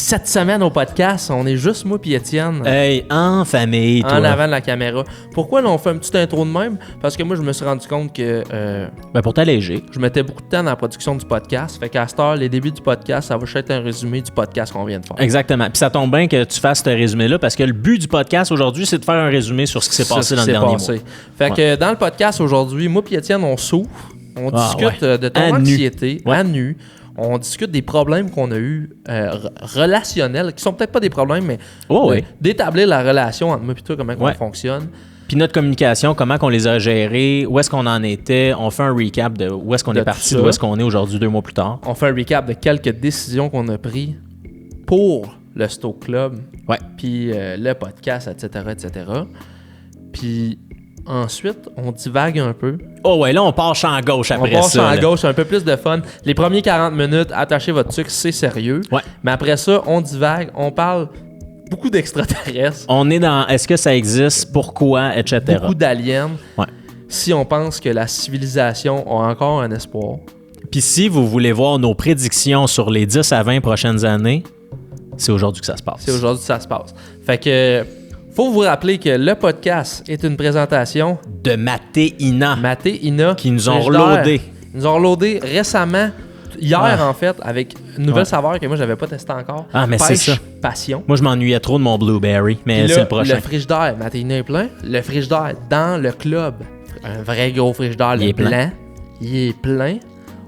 cette semaine au podcast, on est juste moi puis Étienne. Hey, en famille, toi. En avant de la caméra. Pourquoi là, on fait une petite intro de même? Parce que moi, je me suis rendu compte que Pour t'alléger. je mettais beaucoup de temps dans la production du podcast. Fait qu'à cette heure, les débuts du podcast, ça va juste être un résumé du podcast qu'on vient de faire. Exactement. Puis ça tombe bien que tu fasses ce résumé-là parce que le but du podcast aujourd'hui, c'est de faire un résumé sur ce qui s'est passé dans le dernier mois. Fait que dans le podcast aujourd'hui, moi et Étienne, on s'ouvre. On discute de ton anxiété à nu. On discute des problèmes qu'on a eus relationnels, qui sont peut-être pas des problèmes, mais d'établir la relation entre moi et toi, comment on fonctionne. Puis notre communication, comment qu'on les a gérés, où est-ce qu'on en était. On fait un recap de où est-ce qu'on est parti, d'où est-ce qu'on est aujourd'hui 2 mois plus tard. On fait un recap de quelques décisions qu'on a prises pour le Stoke Club, puis le podcast, etc., etc. Puis ensuite, on divague un peu. Oh ouais, là, on part champ gauche après ça. On part champ gauche, un peu plus de fun. Les premiers 40 minutes, attachez votre sucre, c'est sérieux. Ouais. Mais après ça, on divague, on parle beaucoup d'extraterrestres. On est dans est-ce que ça existe, pourquoi, etc. Beaucoup d'aliens. Ouais. Si on pense que la civilisation a encore un espoir. Puis si vous voulez voir nos prédictions sur les 10 à 20 prochaines années, c'est aujourd'hui que ça se passe. C'est aujourd'hui que ça se passe. Fait que faut vous rappeler que le podcast est une présentation de Maté-Ina. Maté-Ina. Qui nous ont reloadé. Ils nous ont reloadé récemment, hier en fait, avec une nouvelle saveur que moi j'avais pas testé encore. Ah, mais Pêche c'est ça. Passion. Moi, je m'ennuyais trop de mon Blueberry, mais là, c'est le prochain. Le frigidaire, Maté-Ina est plein. Le frigidaire dans le club, un vrai gros frigidaire, le blanc, il est plein.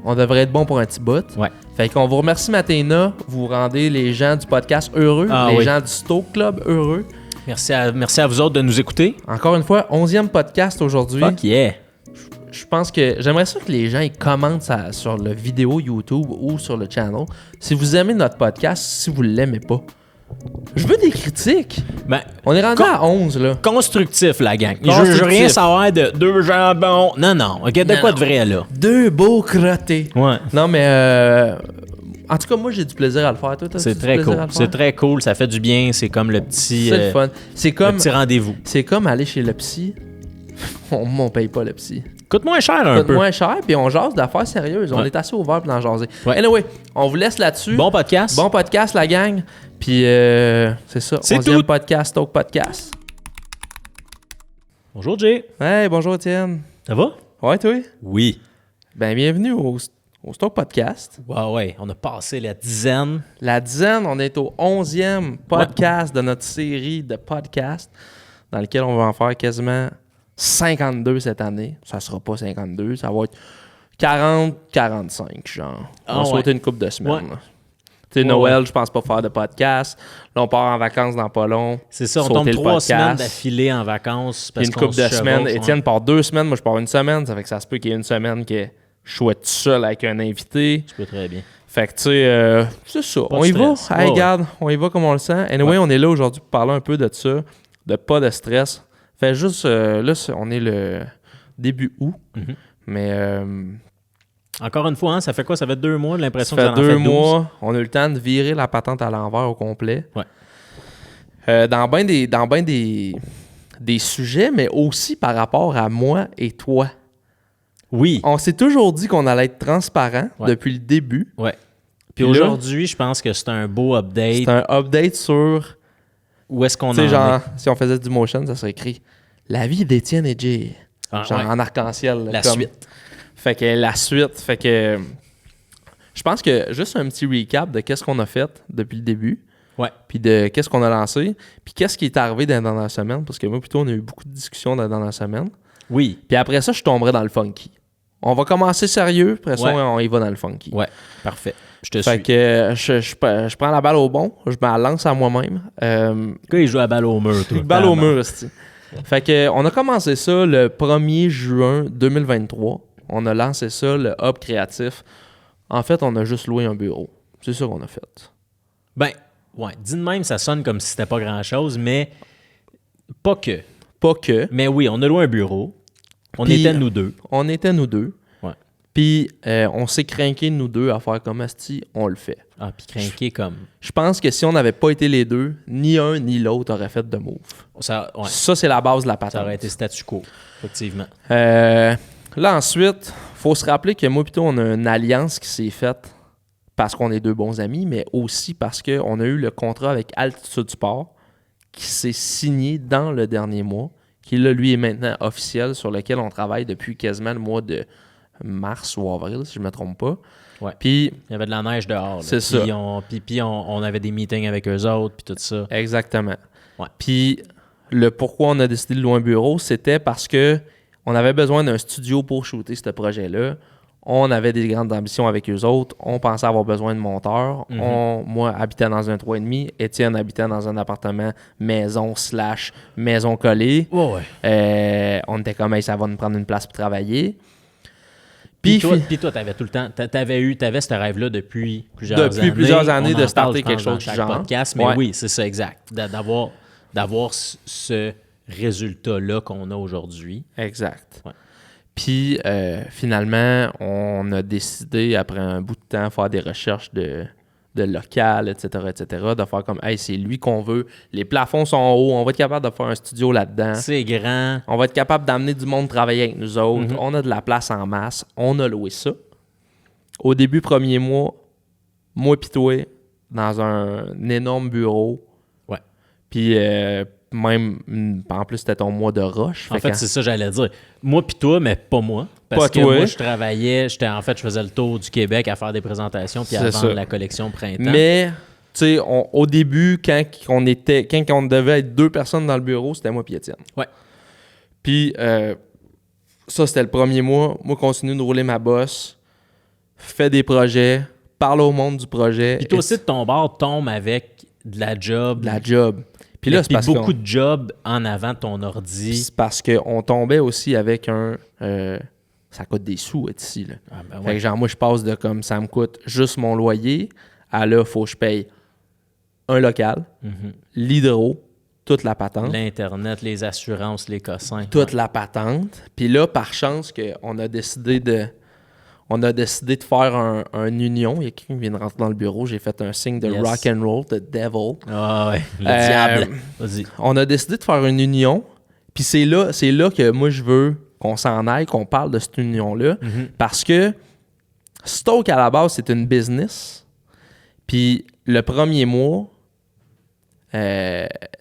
On devrait être bon pour un petit bout. Ouais. Fait qu'on vous remercie Maté-Ina. Vous rendez les gens du podcast heureux, gens du Stoke Club heureux. Merci à vous autres de nous écouter. Encore une fois, 11e podcast aujourd'hui. Fuck yeah! Je pense que j'aimerais ça que les gens ils commentent sur le vidéo YouTube ou sur le channel. Si vous aimez notre podcast, si vous l'aimez pas. Je veux des critiques. On est rendu à 11, là. Constructif, la gang. Je veux rien savoir de 2 jambons. Non. OK, de quoi de vrai, là? 2 beaux crottés. Ouais. Non, mais en tout cas, moi, j'ai du plaisir à le faire. Toi, c'est très cool. C'est très cool. Ça fait du bien. C'est comme le petit... C'est le fun. C'est comme... le petit rendez-vous. C'est comme aller chez le psy. on paye pas le psy. Coûte moins cher un peu. Coûte moins cher, puis on jase d'affaires sérieuses. On est assez ouvert pour en jaser. Anyway, on vous laisse là-dessus. Bon podcast. Bon podcast, la gang. Puis c'est ça. C'est 11e tout. podcast, Stoke Podcast. Bonjour, Jay. Hey, bonjour, Étienne. Ça va? Ouais, toi? Oui. Ben, bienvenue au Stoke Podcast. Ouais. On a passé la dizaine. La dizaine, on est au 11e podcast de notre série de podcasts dans lequel on va en faire quasiment 52 cette année. Ça sera pas 52, ça va être 40-45, genre. On va sauter une couple de semaines. Tu sais, Noël, je pense pas faire de podcast. Là, on part en vacances dans pas long. C'est ça, on tombe 3 semaines d'affilée en vacances. Parce une couple de semaines. Étienne part 2 semaines, moi je pars 1 semaine. Ça fait que ça se peut qu'il y ait une semaine que je sois tout seul avec un invité. Je peux très bien. Fait que tu sais, c'est ça. On y va. Hey, regarde, on y va comme on le sent. Anyway, on est là aujourd'hui pour parler un peu de ça, de pas de stress. Fait juste, là, on est le début août. Mm-hmm. Mais... encore une fois, ça fait quoi? Ça fait 2 mois, l'impression que ça ça en fait 12. 2 mois. On a eu le temps de virer la patente à l'envers au complet. Ouais. Dans bien des sujets, mais aussi par rapport à moi et toi. Oui. On s'est toujours dit qu'on allait être transparent depuis le début. Ouais. Puis aujourd'hui, je pense que c'est un beau update. C'est un update sur... Où est-ce qu'on en est? Genre, est? si on faisait du motion, ça serait écrit « La vie d'Étienne et Jay ». En arc-en-ciel. La suite. Fait que la suite. Fait que je pense que juste un petit recap de qu'est-ce qu'on a fait depuis le début. Ouais. Puis de qu'est-ce qu'on a lancé. Puis qu'est-ce qui est arrivé dans la dernière semaine. Parce que moi, plutôt, on a eu beaucoup de discussions dans la dernière semaine. Oui. Puis après ça, je tomberai dans le funky. On va commencer sérieux. Après ça, on y va dans le funky. Ouais. Parfait. Je te suis. Fait que je prends la balle au bon. Je me la lance à moi-même. Quand il joue à balle au mur, toi. Balle au mur, c'est. Fait que on a commencé ça le 1er juin 2023. On a lancé ça, le Hub créatif. En fait, on a juste loué un bureau. C'est ça qu'on a fait. Ben, ouais. Dit de même, ça sonne comme si c'était pas grand-chose, mais pas que. Pas que. Mais oui, on a loué un bureau. On était nous deux. On était nous deux. Ouais. Puis, on s'est craqué nous deux à faire comme asti, on le fait. Ah, puis craqué comme... Je pense que si on n'avait pas été les deux, ni un ni l'autre aurait fait de move. Ça, c'est la base de la patente. Ça aurait été statu quo, effectivement. Là, ensuite, faut se rappeler que moi plutôt on a une alliance qui s'est faite parce qu'on est deux bons amis, mais aussi parce qu'on a eu le contrat avec Altitude Sport qui s'est signé dans le dernier mois, qui là, lui, est maintenant officiel, sur lequel on travaille depuis quasiment le mois de mars ou avril, si je ne me trompe pas. Ouais. Puis, il y avait de la neige dehors. Là. C'est ça. Puis on avait des meetings avec eux autres, puis tout ça. Exactement. Ouais. Puis, le pourquoi on a décidé de louer un bureau, c'était parce que on avait besoin d'un studio pour shooter ce projet-là. On avait des grandes ambitions avec eux autres. On pensait avoir besoin de monteurs. Moi, habitais dans un 3,5. Étienne habitait dans un appartement maison/maison collée. On était comme, hey, ça va nous prendre une place pour travailler. Puis toi, t'avais tout le temps, t'avais ce rêve-là depuis plusieurs années. Depuis plusieurs années On de en starter parle, quelque chose dans du chaque genre. podcast, mais Ouais. oui, c'est ça, exact. D'avoir ce résultat-là qu'on a aujourd'hui. Exact. Ouais. Puis, finalement, on a décidé, après un bout de temps, faire des recherches de local, etc., de faire comme, hey, c'est lui qu'on veut. Les plafonds sont hauts, on va être capable de faire un studio là-dedans. C'est grand. On va être capable d'amener du monde travailler avec nous autres. On a de la place en masse. On a loué ça. Au début, premier mois, moi pis toi, dans un énorme bureau. Ouais. Puis même, en plus, c'était ton mois de rush. En fait, c'est ça que j'allais dire. Moi pis toi, mais pas moi. Parce Pas que toi. moi, je travaillais, je faisais le tour du Québec à faire des présentations puis à C'est vendre ça. la collection printemps. Mais, tu sais, au début, quand on devait être deux personnes dans le bureau, c'était moi et Étienne. Ouais. Puis, ça, c'était le premier mois. Moi, continue de rouler ma bosse, fais des projets, parle au monde du projet. Puis toi aussi, de ton bord, tombe avec de la job. De la job. Puis là, c'est parce beaucoup de jobs en avant de ton ordi. c'est parce qu'on tombait aussi avec un... ça coûte des sous être ici, là. Ah, ben Fait ouais. que genre, moi, je passe de comme ça me coûte juste mon loyer à là, il faut que je paye un local, l'hydro, toute la patente. L'Internet, les assurances, les cossins. Toute la patente. Puis là, par chance, on a décidé de faire un union. Il y a quelqu'un qui vient de rentrer dans le bureau. J'ai fait un signe de Yes. rock and roll, de devil. Ah ouais, le diable. Vas-y. On a décidé de faire une union. Puis c'est là que moi, je veux qu'on s'en aille, qu'on parle de cette union-là. Parce que Stoke, à la base, c'est une business. Puis le premier mois,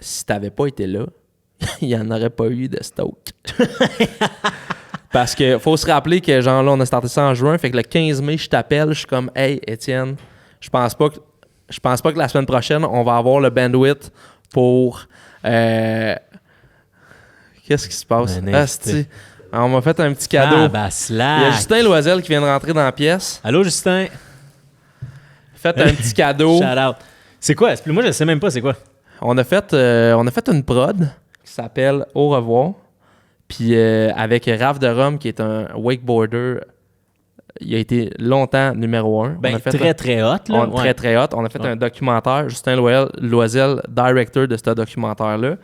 si t'avais pas été là, il n'y en aurait pas eu de Stoke. Parce que faut se rappeler que genre là, on a starté ça en juin, fait que le 15 mai, je t'appelle, je suis comme, hey Étienne, je pense pas que la semaine prochaine, on va avoir le bandwidth pour qu'est-ce qui se passe? Un Asti. On m'a fait un petit cadeau. Ah, bah, Il y a slack. Justin Loisel qui vient de rentrer dans la pièce. Allô, Justin? Fait un petit cadeau. Shout out. C'est quoi? Moi, je sais même pas c'est quoi. On a fait une prod qui s'appelle Au revoir. Puis avec Raph de Rome, qui est un wakeboarder, il a été longtemps numéro 1. Ben, très, très hot, là. Ouais. Très, très hot. On a fait un documentaire. Justin Loisel, directeur de ce documentaire-là.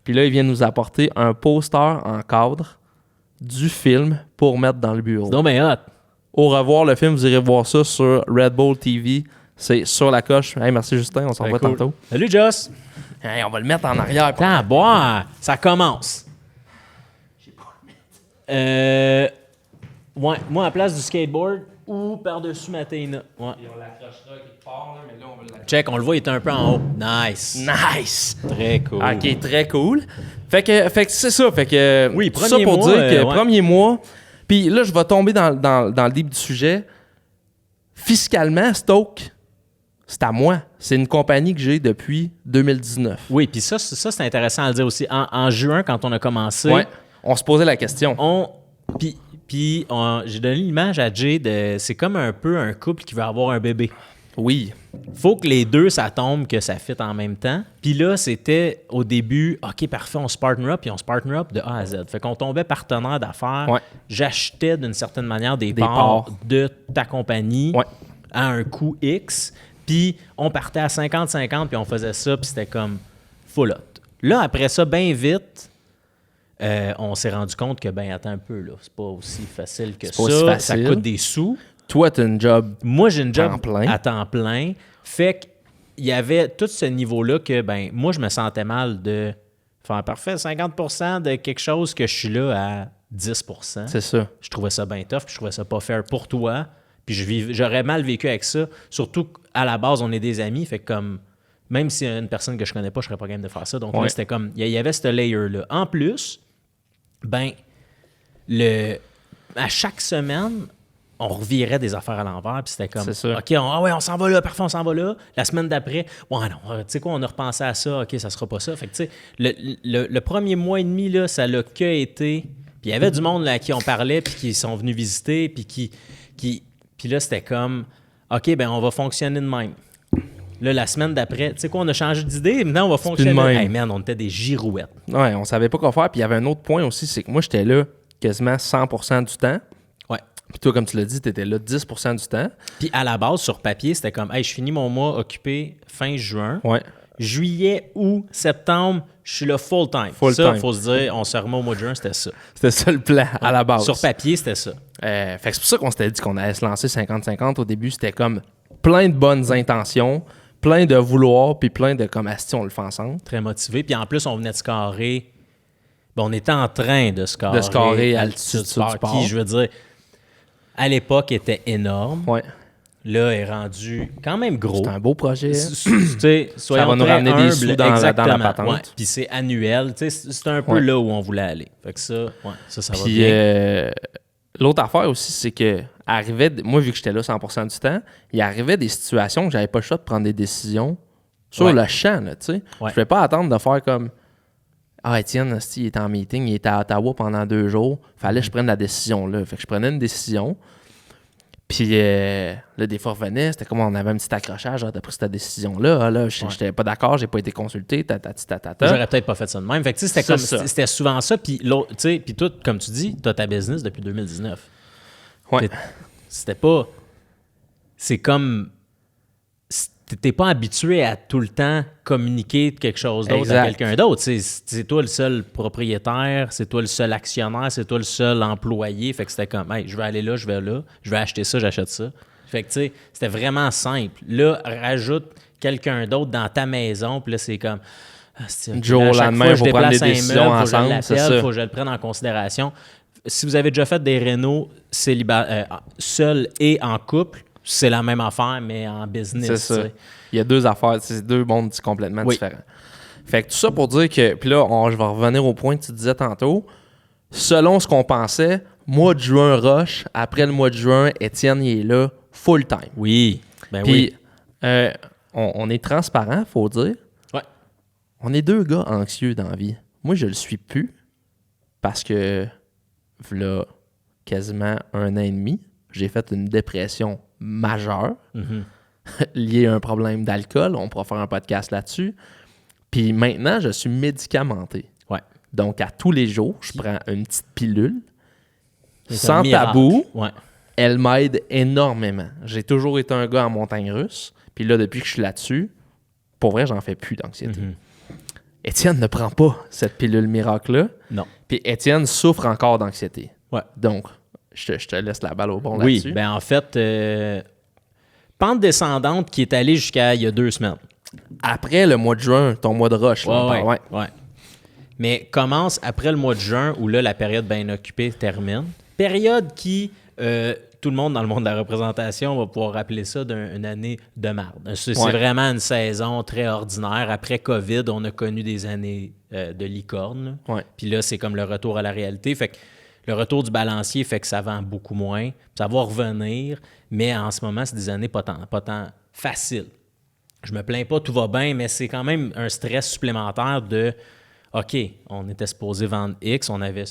Puis là, il vient nous apporter un poster en cadre du film pour mettre dans le bureau. Donc, ben hot. Au revoir, le film, vous irez voir ça sur Red Bull TV. C'est sur la coche. Hey, merci Justin, on s'en va cool. tantôt. Salut, Joss. Hey, on va le mettre en arrière. Attends, boire. Ça commence. Ouais, moi, à la place du skateboard ou par-dessus ma Téna. Ouais. On l'accrochera quelque part, mais là, on va l'accrocher. Check, on le voit, il est un peu en haut. Nice. Nice! Très cool. Ok, très cool. Fait que c'est ça. Fait que Oui, tout ça premier pour mois, dire que ouais. premier mois. Puis là, je vais tomber dans le deep du sujet. Fiscalement, Stoke, c'est à moi. C'est une compagnie que j'ai depuis 2019. Oui, puis ça, c'est intéressant à le dire aussi. En juin, quand on a commencé, Ouais. On se posait la question. j'ai donné l'image à Jay de... C'est comme un peu un couple qui veut avoir un bébé. Oui. Faut que les deux, ça tombe, que ça fit en même temps. Puis là, c'était au début, OK, parfait, on se partner up, puis on se partner up de A à Z. Fait qu'on tombait partenaire d'affaires. Ouais. J'achetais d'une certaine manière des parts. parts de ta compagnie Ouais. à un coût X. Puis on partait à 50-50, puis on faisait ça, puis c'était comme full hot. Là, après ça, bien vite, on s'est rendu compte que, ben attends un peu, là, c'est pas aussi facile que C'est ça. pas aussi facile. Ça coûte des sous. Toi, t'as une job. Moi, j'ai une job Temps plein. à temps plein. Fait qu'il y avait tout ce niveau-là que, ben, moi, je me sentais mal de faire parfait 50% de quelque chose que je suis là à 10%. C'est ça. Je trouvais ça bien tough, puis je trouvais ça pas fair pour toi, Puis j'aurais mal vécu avec ça. Surtout qu'à la base, on est des amis. Fait que comme, même si une personne que je connais pas, je serais pas game de faire ça. Donc là, c'était comme, il y avait ce layer-là. En plus, à chaque semaine, on revirait des affaires à l'envers, puis c'était comme, OK, on s'en va là, parfait, on s'en va là. La semaine d'après, ouais, non, tu sais quoi, on a repensé à ça, OK, ça sera pas ça. Fait que, tu sais, le premier mois et demi, là, ça l'a que été. Puis il y avait du monde là, à qui on parlait, puis qui sont venus visiter, puis puis là, c'était comme, OK, ben on va fonctionner de même. Là, la semaine d'après, tu sais quoi, on a changé d'idée, maintenant on va fonctionner de même. Hey man, on était des girouettes. Ouais, on savait pas quoi faire. Puis il y avait un autre point aussi, c'est que moi, j'étais là quasiment 100% du temps. Ouais. Puis toi, comme tu l'as dit, tu étais là 10% du temps. Puis à la base, sur papier, c'était comme, hey, je finis mon mois occupé fin juin. Ouais. Juillet, août, septembre, je suis là full-time. Il faut se dire, on se remet au mois de juin, c'était ça. C'était ça le plan à la base. Sur papier, c'était ça. Fait que c'est pour ça qu'on s'était dit qu'on allait se lancer 50-50. Au début, c'était comme plein de bonnes intentions, plein de vouloir, puis plein de comme, asti, on le fait ensemble. Très motivé. Puis en plus, on venait de scorer. On était en train de scorer. De scorer Altitude Sport. Qui, je veux dire, à l'époque, était énorme. Ouais. Là, est rendu quand même gros. C'est un beau projet. Ça va nous ramener des sous dans la patente. Ouais. Puis c'est annuel. C'est un peu là où on voulait aller. Fait que ça va Puis, bien. l'autre affaire aussi, c'est que moi, vu que j'étais là 100% du temps, il arrivait des situations que j'avais pas le choix de prendre des décisions sur le champ. Là, je ne pouvais pas attendre de faire comme Étienne, il était en meeting, il était à Ottawa pendant 2 jours. Fallait que je prenne la décision là. Fait que je prenais une décision. Puis là, des fois, revenait, c'était comme on avait un petit accrochage. T'as pris cette décision-là. Là, j'étais pas d'accord, j'ai pas été consulté. J'aurais peut-être pas fait ça de même. Fait que, c'était souvent ça. Puis toi, comme tu dis, tu as ta business depuis 2019. Ouais. C'était pas. C'est comme. T'es pas habitué à tout le temps communiquer quelque chose d'autre à quelqu'un d'autre. C'est toi le seul propriétaire, c'est toi le seul actionnaire, c'est toi le seul employé. Fait que c'était comme, hey, je vais aller là, je vais là, je vais acheter ça, j'achète ça. Fait que, tu sais, c'était vraiment simple. Là, rajoute quelqu'un d'autre dans ta maison, puis là, c'est comme, Jour au lendemain, il faut prendre des décisions ensemble, c'est ça. Il faut que je le prenne en considération. Si vous avez déjà fait des rénos seul et en couple, c'est la même affaire, mais en business. C'est ça. Il y a 2 affaires. C'est 2 mondes complètement différents. Fait que tout ça pour dire que... Puis là, je vais revenir au point que tu disais tantôt. Selon ce qu'on pensait, mois de juin rush. Après le mois de juin, Étienne, il est là full time. Oui. Puis, on est transparent, faut dire. Ouais. On est 2 gars anxieux dans la vie. Moi, je le suis plus parce que, là, quasiment 1 an et demi, j'ai fait une dépression majeure liée à un problème d'alcool. On pourra faire un podcast là-dessus. Puis maintenant, je suis médicamenté. Ouais. Donc, à tous les jours, je prends une petite pilule. Sans tabou. Ouais. Elle m'aide énormément. J'ai toujours été un gars en montagne russe. Puis là, depuis que je suis là-dessus, pour vrai, j'en fais plus d'anxiété. Étienne ne prend pas cette pilule miracle-là. Non. Puis Étienne souffre encore d'anxiété. Ouais. Donc, je te laisse la balle au bon là-dessus. Oui, ben en fait, pente descendante qui est allée jusqu'à il y a 2 semaines. Après le mois de juin, ton mois de rush. Ouais. Mais commence après le mois de juin où là, la période bien occupée termine. Période qui, tout le monde dans le monde de la représentation va pouvoir appeler ça une année de marde. C'est vraiment une saison très ordinaire. Après COVID, on a connu des années de licorne. Puis là, c'est comme le retour à la réalité. Fait que le retour du balancier fait que ça vend beaucoup moins. Ça va revenir, mais en ce moment, c'est des années pas tant faciles. Je me plains pas, tout va bien, mais c'est quand même un stress supplémentaire de OK, on était supposé vendre X, on avait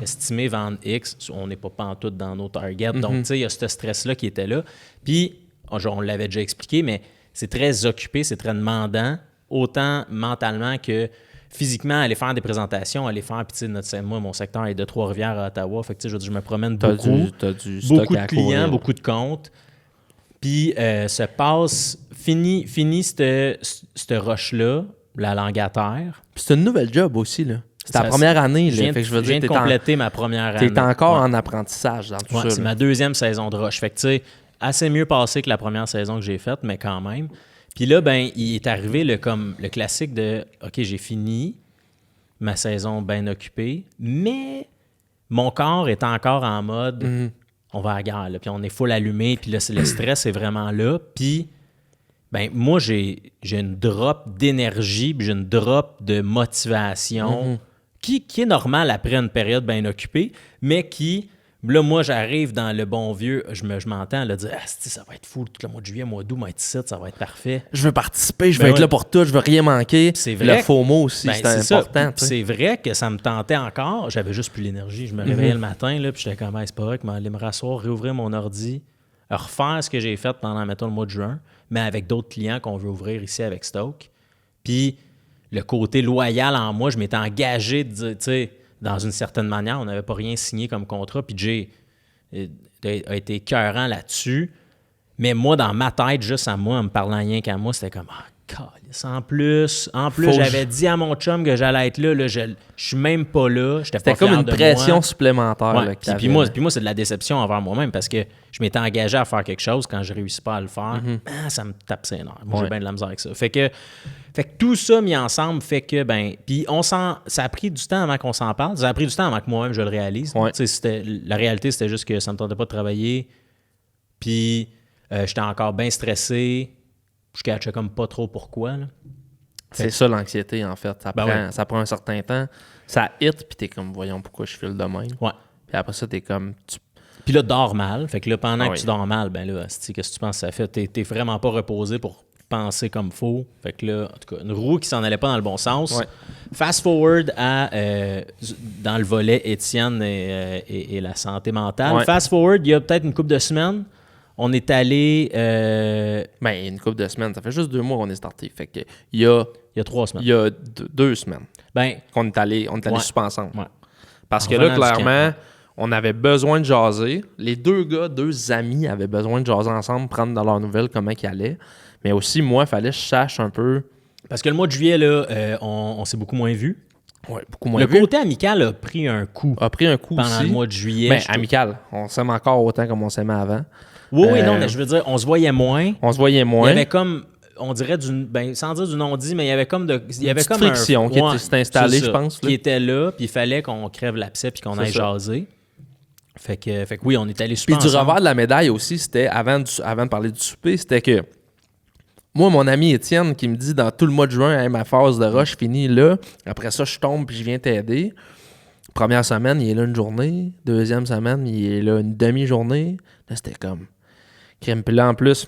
estimé vendre X, on n'est pas pantoute dans nos targets. Donc, tu sais, il y a ce stress-là qui était là. Puis, on l'avait déjà expliqué, mais c'est très occupé, c'est très demandant, autant mentalement que physiquement, aller faire des présentations, aller faire, puis tu sais, moi, mon secteur est de Trois-Rivières à Ottawa, fait que tu sais, je me promène beaucoup. T'as du beaucoup stock de clients, beaucoup de comptes. Puis, fini cette rush-là, la langue à terre. Puis c'est une nouvelle job aussi, là. C'est ta première année, là. Je viens de compléter ma première année. T'es encore en apprentissage dans tout ça. C'est ma 2e saison de rush. Fait que tu sais, assez mieux passé que la première saison que j'ai faite, mais quand même. Puis là, ben, il est arrivé le classique de OK, j'ai fini ma saison bien occupée, mais mon corps est encore en mode on va à la guerre, là, puis on est full allumé, puis là, le stress est vraiment là. Puis, ben moi, j'ai une drop d'énergie, puis j'ai une drop de motivation qui est normale après une période bien occupée, mais qui, là, moi, j'arrive dans le bon vieux, je m'entends là, dire « Ah, ça va être fou, tout le mois de juillet, mois d'août, mois de ça va être parfait. » Je veux participer, je veux être là pour tout, je veux rien manquer. C'est vrai. Le FOMO aussi, Ben, c'est important. C'est vrai que ça me tentait encore. J'avais juste plus l'énergie. Je me réveillais le matin, là, puis j'étais comme, c'est pas vrai que m'aller me rasseoir, réouvrir mon ordi, refaire ce que j'ai fait pendant, mettons, le mois de juin, mais avec d'autres clients qu'on veut ouvrir ici avec Stoke. Puis le côté loyal en moi, je m'étais engagé de dire, tu sais, dans une certaine manière, on n'avait pas rien signé comme contrat, puis Jay a été écœurant là-dessus. Mais moi, dans ma tête, juste à moi, en me parlant rien qu'à moi, c'était comme, calice. En plus, j'avais dit à mon chum que j'allais être là, je suis même pas là, j'étais pas fier de moi. C'était comme une pression supplémentaire. Ouais, là, puis moi, c'est de la déception envers moi-même parce que je m'étais engagé à faire quelque chose quand je réussis pas à le faire. Ça me tape ses nerfs. Moi, j'ai bien de la misère avec ça. Fait que tout ça mis ensemble fait que, puis ça a pris du temps avant qu'on s'en parle. Ça a pris du temps avant que moi-même je le réalise. Ouais. La réalité, c'était juste que ça me tentait pas de travailler. Puis j'étais encore bien stressé. Je catchais comme pas trop pourquoi. Là. C'est ça l'anxiété, en fait. Ça prend un certain temps. Ça hit, puis t'es comme, voyons pourquoi je file de même. Ouais. Puis après ça, t'es comme... Puis là, dors mal. Fait que là, pendant que tu dors mal, ben là, qu'est-ce que tu penses que ça fait? T'es vraiment pas reposé pour penser comme faut. Fait que là, en tout cas, une roue qui s'en allait pas dans le bon sens. Ouais. Fast forward dans le volet Étienne et la santé mentale. Ouais. Fast forward, il y a peut-être une couple de semaines, on est allé... une couple de semaines. Ça fait juste 2 mois qu'on est starté. Fait que il y a 3 semaines. Il y a 2 semaines qu'on est allé super ensemble. Ouais. Parce que là, clairement, on avait besoin de jaser. Les 2 amis avaient besoin de jaser ensemble, prendre dans leurs nouvelles comment ils allaient. Mais aussi, moi, il fallait que je sache un peu... Parce que le mois de juillet, là, on s'est beaucoup moins vus. Oui, beaucoup moins vu. Le côté amical a pris un coup. Pendant aussi. Le mois de juillet. Ben, amical. On s'aime encore autant comme on s'aimait avant. Oui, non, mais je veux dire, on se voyait moins. Il y avait comme, on dirait, sans dire du non-dit, mais il y avait comme une friction qui s'était installée, je pense. Qui était là, puis il fallait qu'on crève l'abcès puis qu'on aille jaser. Fait que oui, on est allé super Puis du revers de la médaille aussi, c'était, avant de parler du souper, c'était que moi, mon ami Étienne qui me dit dans tout le mois de juin, ma phase de rush finie là. Après ça, je tombe puis je viens t'aider. Première semaine, il est là une journée. Deuxième semaine, il est là une demi-journée. Là, c'était comme crème. Puis là, en plus,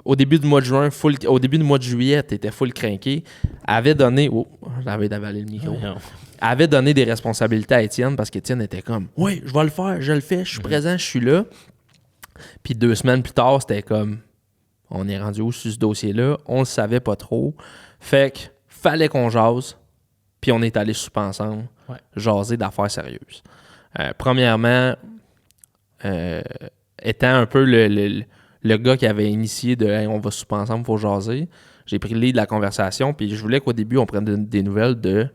au début du mois de juin, au début du mois de juillet, t'étais full crinqué. Avait donné... Oh, j'avais d'avalé le micro. Avait donné des responsabilités à Étienne parce qu'Étienne était comme « Oui, je vais le faire, je le fais, je suis présent, je suis là. » Puis 2 semaines plus tard, c'était comme... On est rendu où sur ce dossier-là? On le savait pas trop. Fait que fallait qu'on jase. Puis on est allé souper ensemble, jaser d'affaires sérieuses. Premièrement, étant un peu le gars qui avait initié de hey, on va souper ensemble, il faut jaser, j'ai pris le lead de la conversation. Puis je voulais qu'au début, on prenne des nouvelles de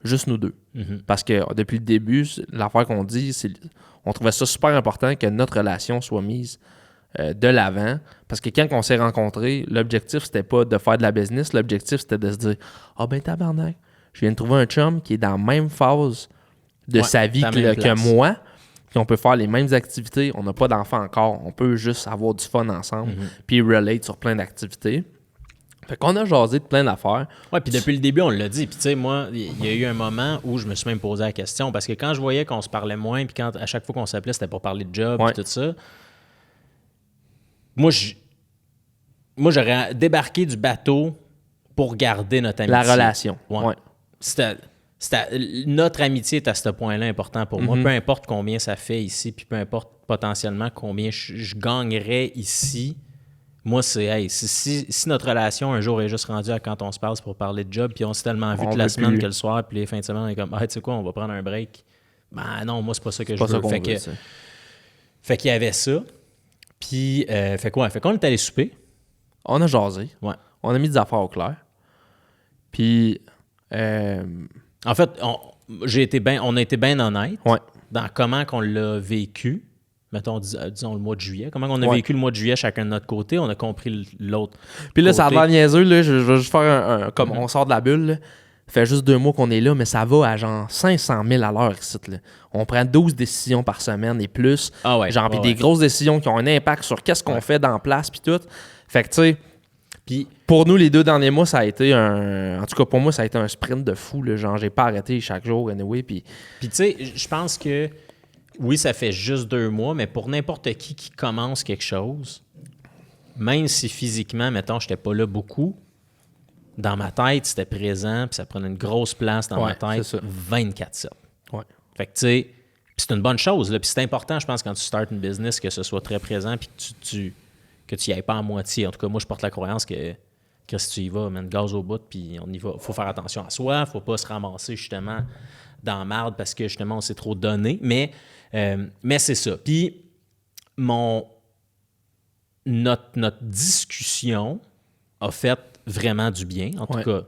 juste nous deux. Mm-hmm. Parce que depuis le début, l'affaire qu'on dit, on trouvait ça super important que notre relation soit mise de l'avant. Parce que quand on s'est rencontrés, l'objectif, c'était pas de faire de la business. L'objectif, c'était de se dire « Ah ben tabarnak, je viens de trouver un chum qui est dans la même phase de sa vie que moi. Puis on peut faire les mêmes activités. On n'a pas d'enfant encore. On peut juste avoir du fun ensemble. Puis relate sur plein d'activités. » Fait qu'on a jasé de plein d'affaires. Oui, puis depuis le début, on l'a dit. Puis tu sais, moi, il y a eu un moment où je me suis même posé la question. Parce que quand je voyais qu'on se parlait moins, puis à chaque fois qu'on s'appelait, c'était pour parler de job et tout ça. Moi, j'aurais débarqué du bateau pour garder notre amitié. La relation. Ouais. Notre amitié est à ce point-là important pour moi. Peu importe combien ça fait ici, puis peu importe potentiellement combien je gagnerais ici. Moi, c'est, hey, si notre relation un jour est juste rendue à quand on se parle, c'est pour parler de job, puis on s'est tellement vu toute la semaine que le soir, puis les fins de semaine, on est comme, tu sais quoi, on va prendre un break. Ben non, moi, c'est pas ça que je veux. Fait qu'il y avait ça. Puis, fait qu'on est allé souper. On a jasé. Ouais. On a mis des affaires au clair. Puis, en fait, on a été bien honnête dans comment qu'on l'a vécu. Mettons, disons le mois de juillet. Comment on a vécu le mois de juillet chacun de notre côté. On a compris l'autre. Puis là, ça a l'air niaiseux. Là, je vais juste faire comme on sort de la bulle. Là. fait juste 2 mois qu'on est là, mais ça va à genre 500 000 à l'heure ici, là. On prend 12 décisions par semaine et plus. Ah ouais, genre, puis des grosses décisions qui ont un impact sur qu'est-ce qu'on fait dans la place, puis tout. Fait que, tu sais, Puis pour nous, les 2 derniers mois, ça a été en tout cas, pour moi, ça a été un sprint de fou, là. Genre, j'ai pas arrêté chaque jour, anyway, puis... tu sais, je pense que, oui, ça fait juste 2 mois, mais pour n'importe qui commence quelque chose, même si physiquement, mettons, j'étais pas là beaucoup, dans ma tête, c'était présent, puis ça prenait une grosse place dans ma tête, 24/7. Ouais. Fait que, tu sais, puis c'est une bonne chose, là. Puis c'est important, je pense, quand tu startes une business, que ce soit très présent, puis que tu y ailles pas à moitié. En tout cas, moi, je porte la croyance que si tu y vas, man, gaz au bout, puis on y va. Faut faire attention à soi, faut pas se ramasser, justement, dans la marde parce que, justement, on s'est trop donné. Mais c'est ça. Puis, notre discussion a fait vraiment du bien. En tout cas,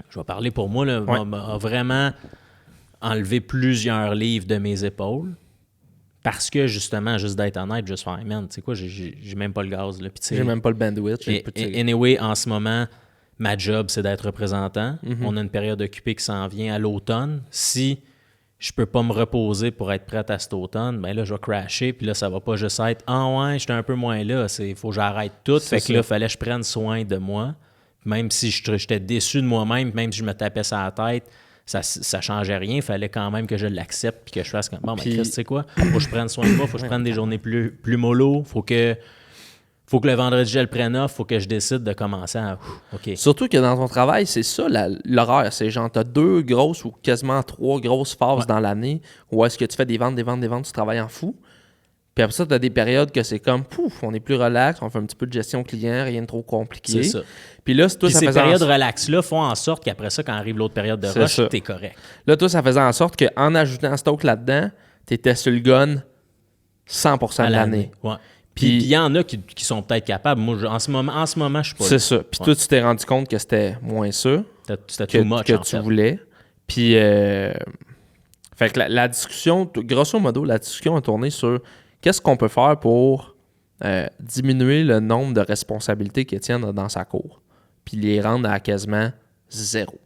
je vais parler pour moi, là, m'a vraiment enlevé plusieurs livres de mes épaules parce que, justement, juste d'être honnête, juste faire, man, tu sais quoi, j'ai même pas le gaz. Là. Puis, j'ai même pas le bandwidth. Anyway, en ce moment, ma job, c'est d'être représentant. On a une période occupée qui s'en vient à l'automne. Si je peux pas me reposer pour être prête à cet automne, ben là, je vais crasher. Puis là, ça va pas juste être « Ah ouais, j'étais un peu moins là. Il faut que j'arrête tout. » Fait que là, il fallait que je prenne soin de moi. Même si j'étais déçu de moi-même, même si je me tapais ça à la tête, ça changeait rien. Il fallait quand même que je l'accepte puis que je fasse comme « Bon, ben Chris, tu sais quoi? Faut que je prenne soin de moi. Faut que je prenne des journées plus mollo. Faut que le vendredi, je le prenne off. Faut que je décide de commencer à... OK. » Surtout que dans ton travail, c'est ça l'horaire. C'est genre, t'as 2 grosses ou quasiment 3 grosses phases dans l'année où est-ce que tu fais des ventes, tu travailles en fou. Puis après ça, t'as des périodes que c'est comme, pouf, on est plus relax, on fait un petit peu de gestion client, rien de trop compliqué. C'est ça. Puis là, toi, ça ces faisait périodes relax-là font en sorte qu'après ça, quand arrive l'autre période de rush, t'es correct. Là, toi, ça faisait en sorte qu'en ajoutant stock là-dedans, t'étais sur le gun 100% de l'année. Ouais. Puis il y en a qui sont peut-être capables. Moi, en ce moment, je suis pas là. C'est ça. Puis toi, tu t'es rendu compte que c'était moins ça c'était too much, que tu voulais. Puis, fait que la discussion, grosso modo, la discussion a tourné sur qu'est-ce qu'on peut faire pour diminuer le nombre de responsabilités qu'Étienne a dans sa cour, puis les rendre à quasiment 0.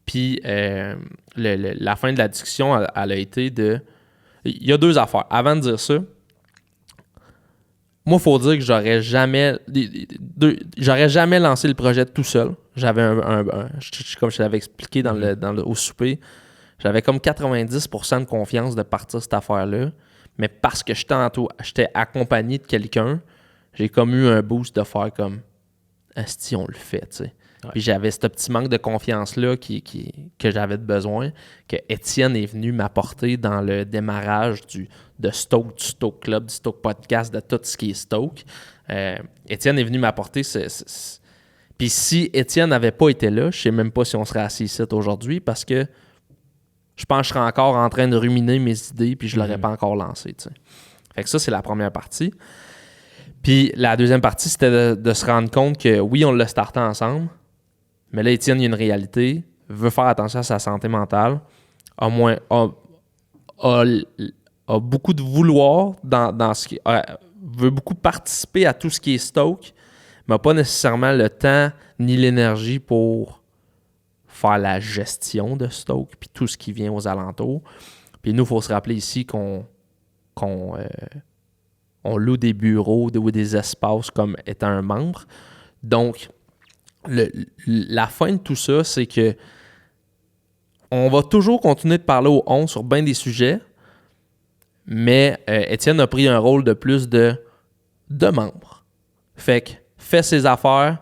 Puis la fin de la discussion, elle a été de... Il y a 2 affaires. Avant de dire ça, moi, il faut dire que j'aurais jamais lancé le projet tout seul. J'avais comme je l'avais expliqué au souper, j'avais comme 90% de confiance de partir cette affaire-là. Mais parce que j'étais accompagné de quelqu'un, j'ai comme eu un boost de faire comme asti, on le fait, tu sais. Ouais. Puis j'avais ce petit manque de confiance-là que j'avais besoin, que Étienne est venu m'apporter dans le démarrage de Stoke, du Stoke Club, du Stoke Podcast, de tout ce qui est Stoke. Étienne est venu m'apporter Puis si Étienne n'avait pas été là, je sais même pas si on serait assis ici aujourd'hui parce que je pense que je serais encore en train de ruminer mes idées puis je l'aurais pas encore lancé, tu sais. Fait que ça, c'est la première partie. Puis la deuxième partie, c'était de se rendre compte que oui, on l'a starté ensemble, mais là, Étienne, il y a une réalité, veut faire attention à sa santé mentale, a beaucoup de vouloir dans ce qui... veut beaucoup participer à tout ce qui est Stoke, mais n'a pas nécessairement le temps ni l'énergie pour faire la gestion de Stoke puis tout ce qui vient aux alentours. Puis nous, il faut se rappeler ici qu'on loue des bureaux ou des espaces comme étant un membre. Donc, la fin de tout ça, c'est que on va toujours continuer de parler au on sur bien des sujets, mais Étienne a pris un rôle de plus de membre. Fait que fait ses affaires,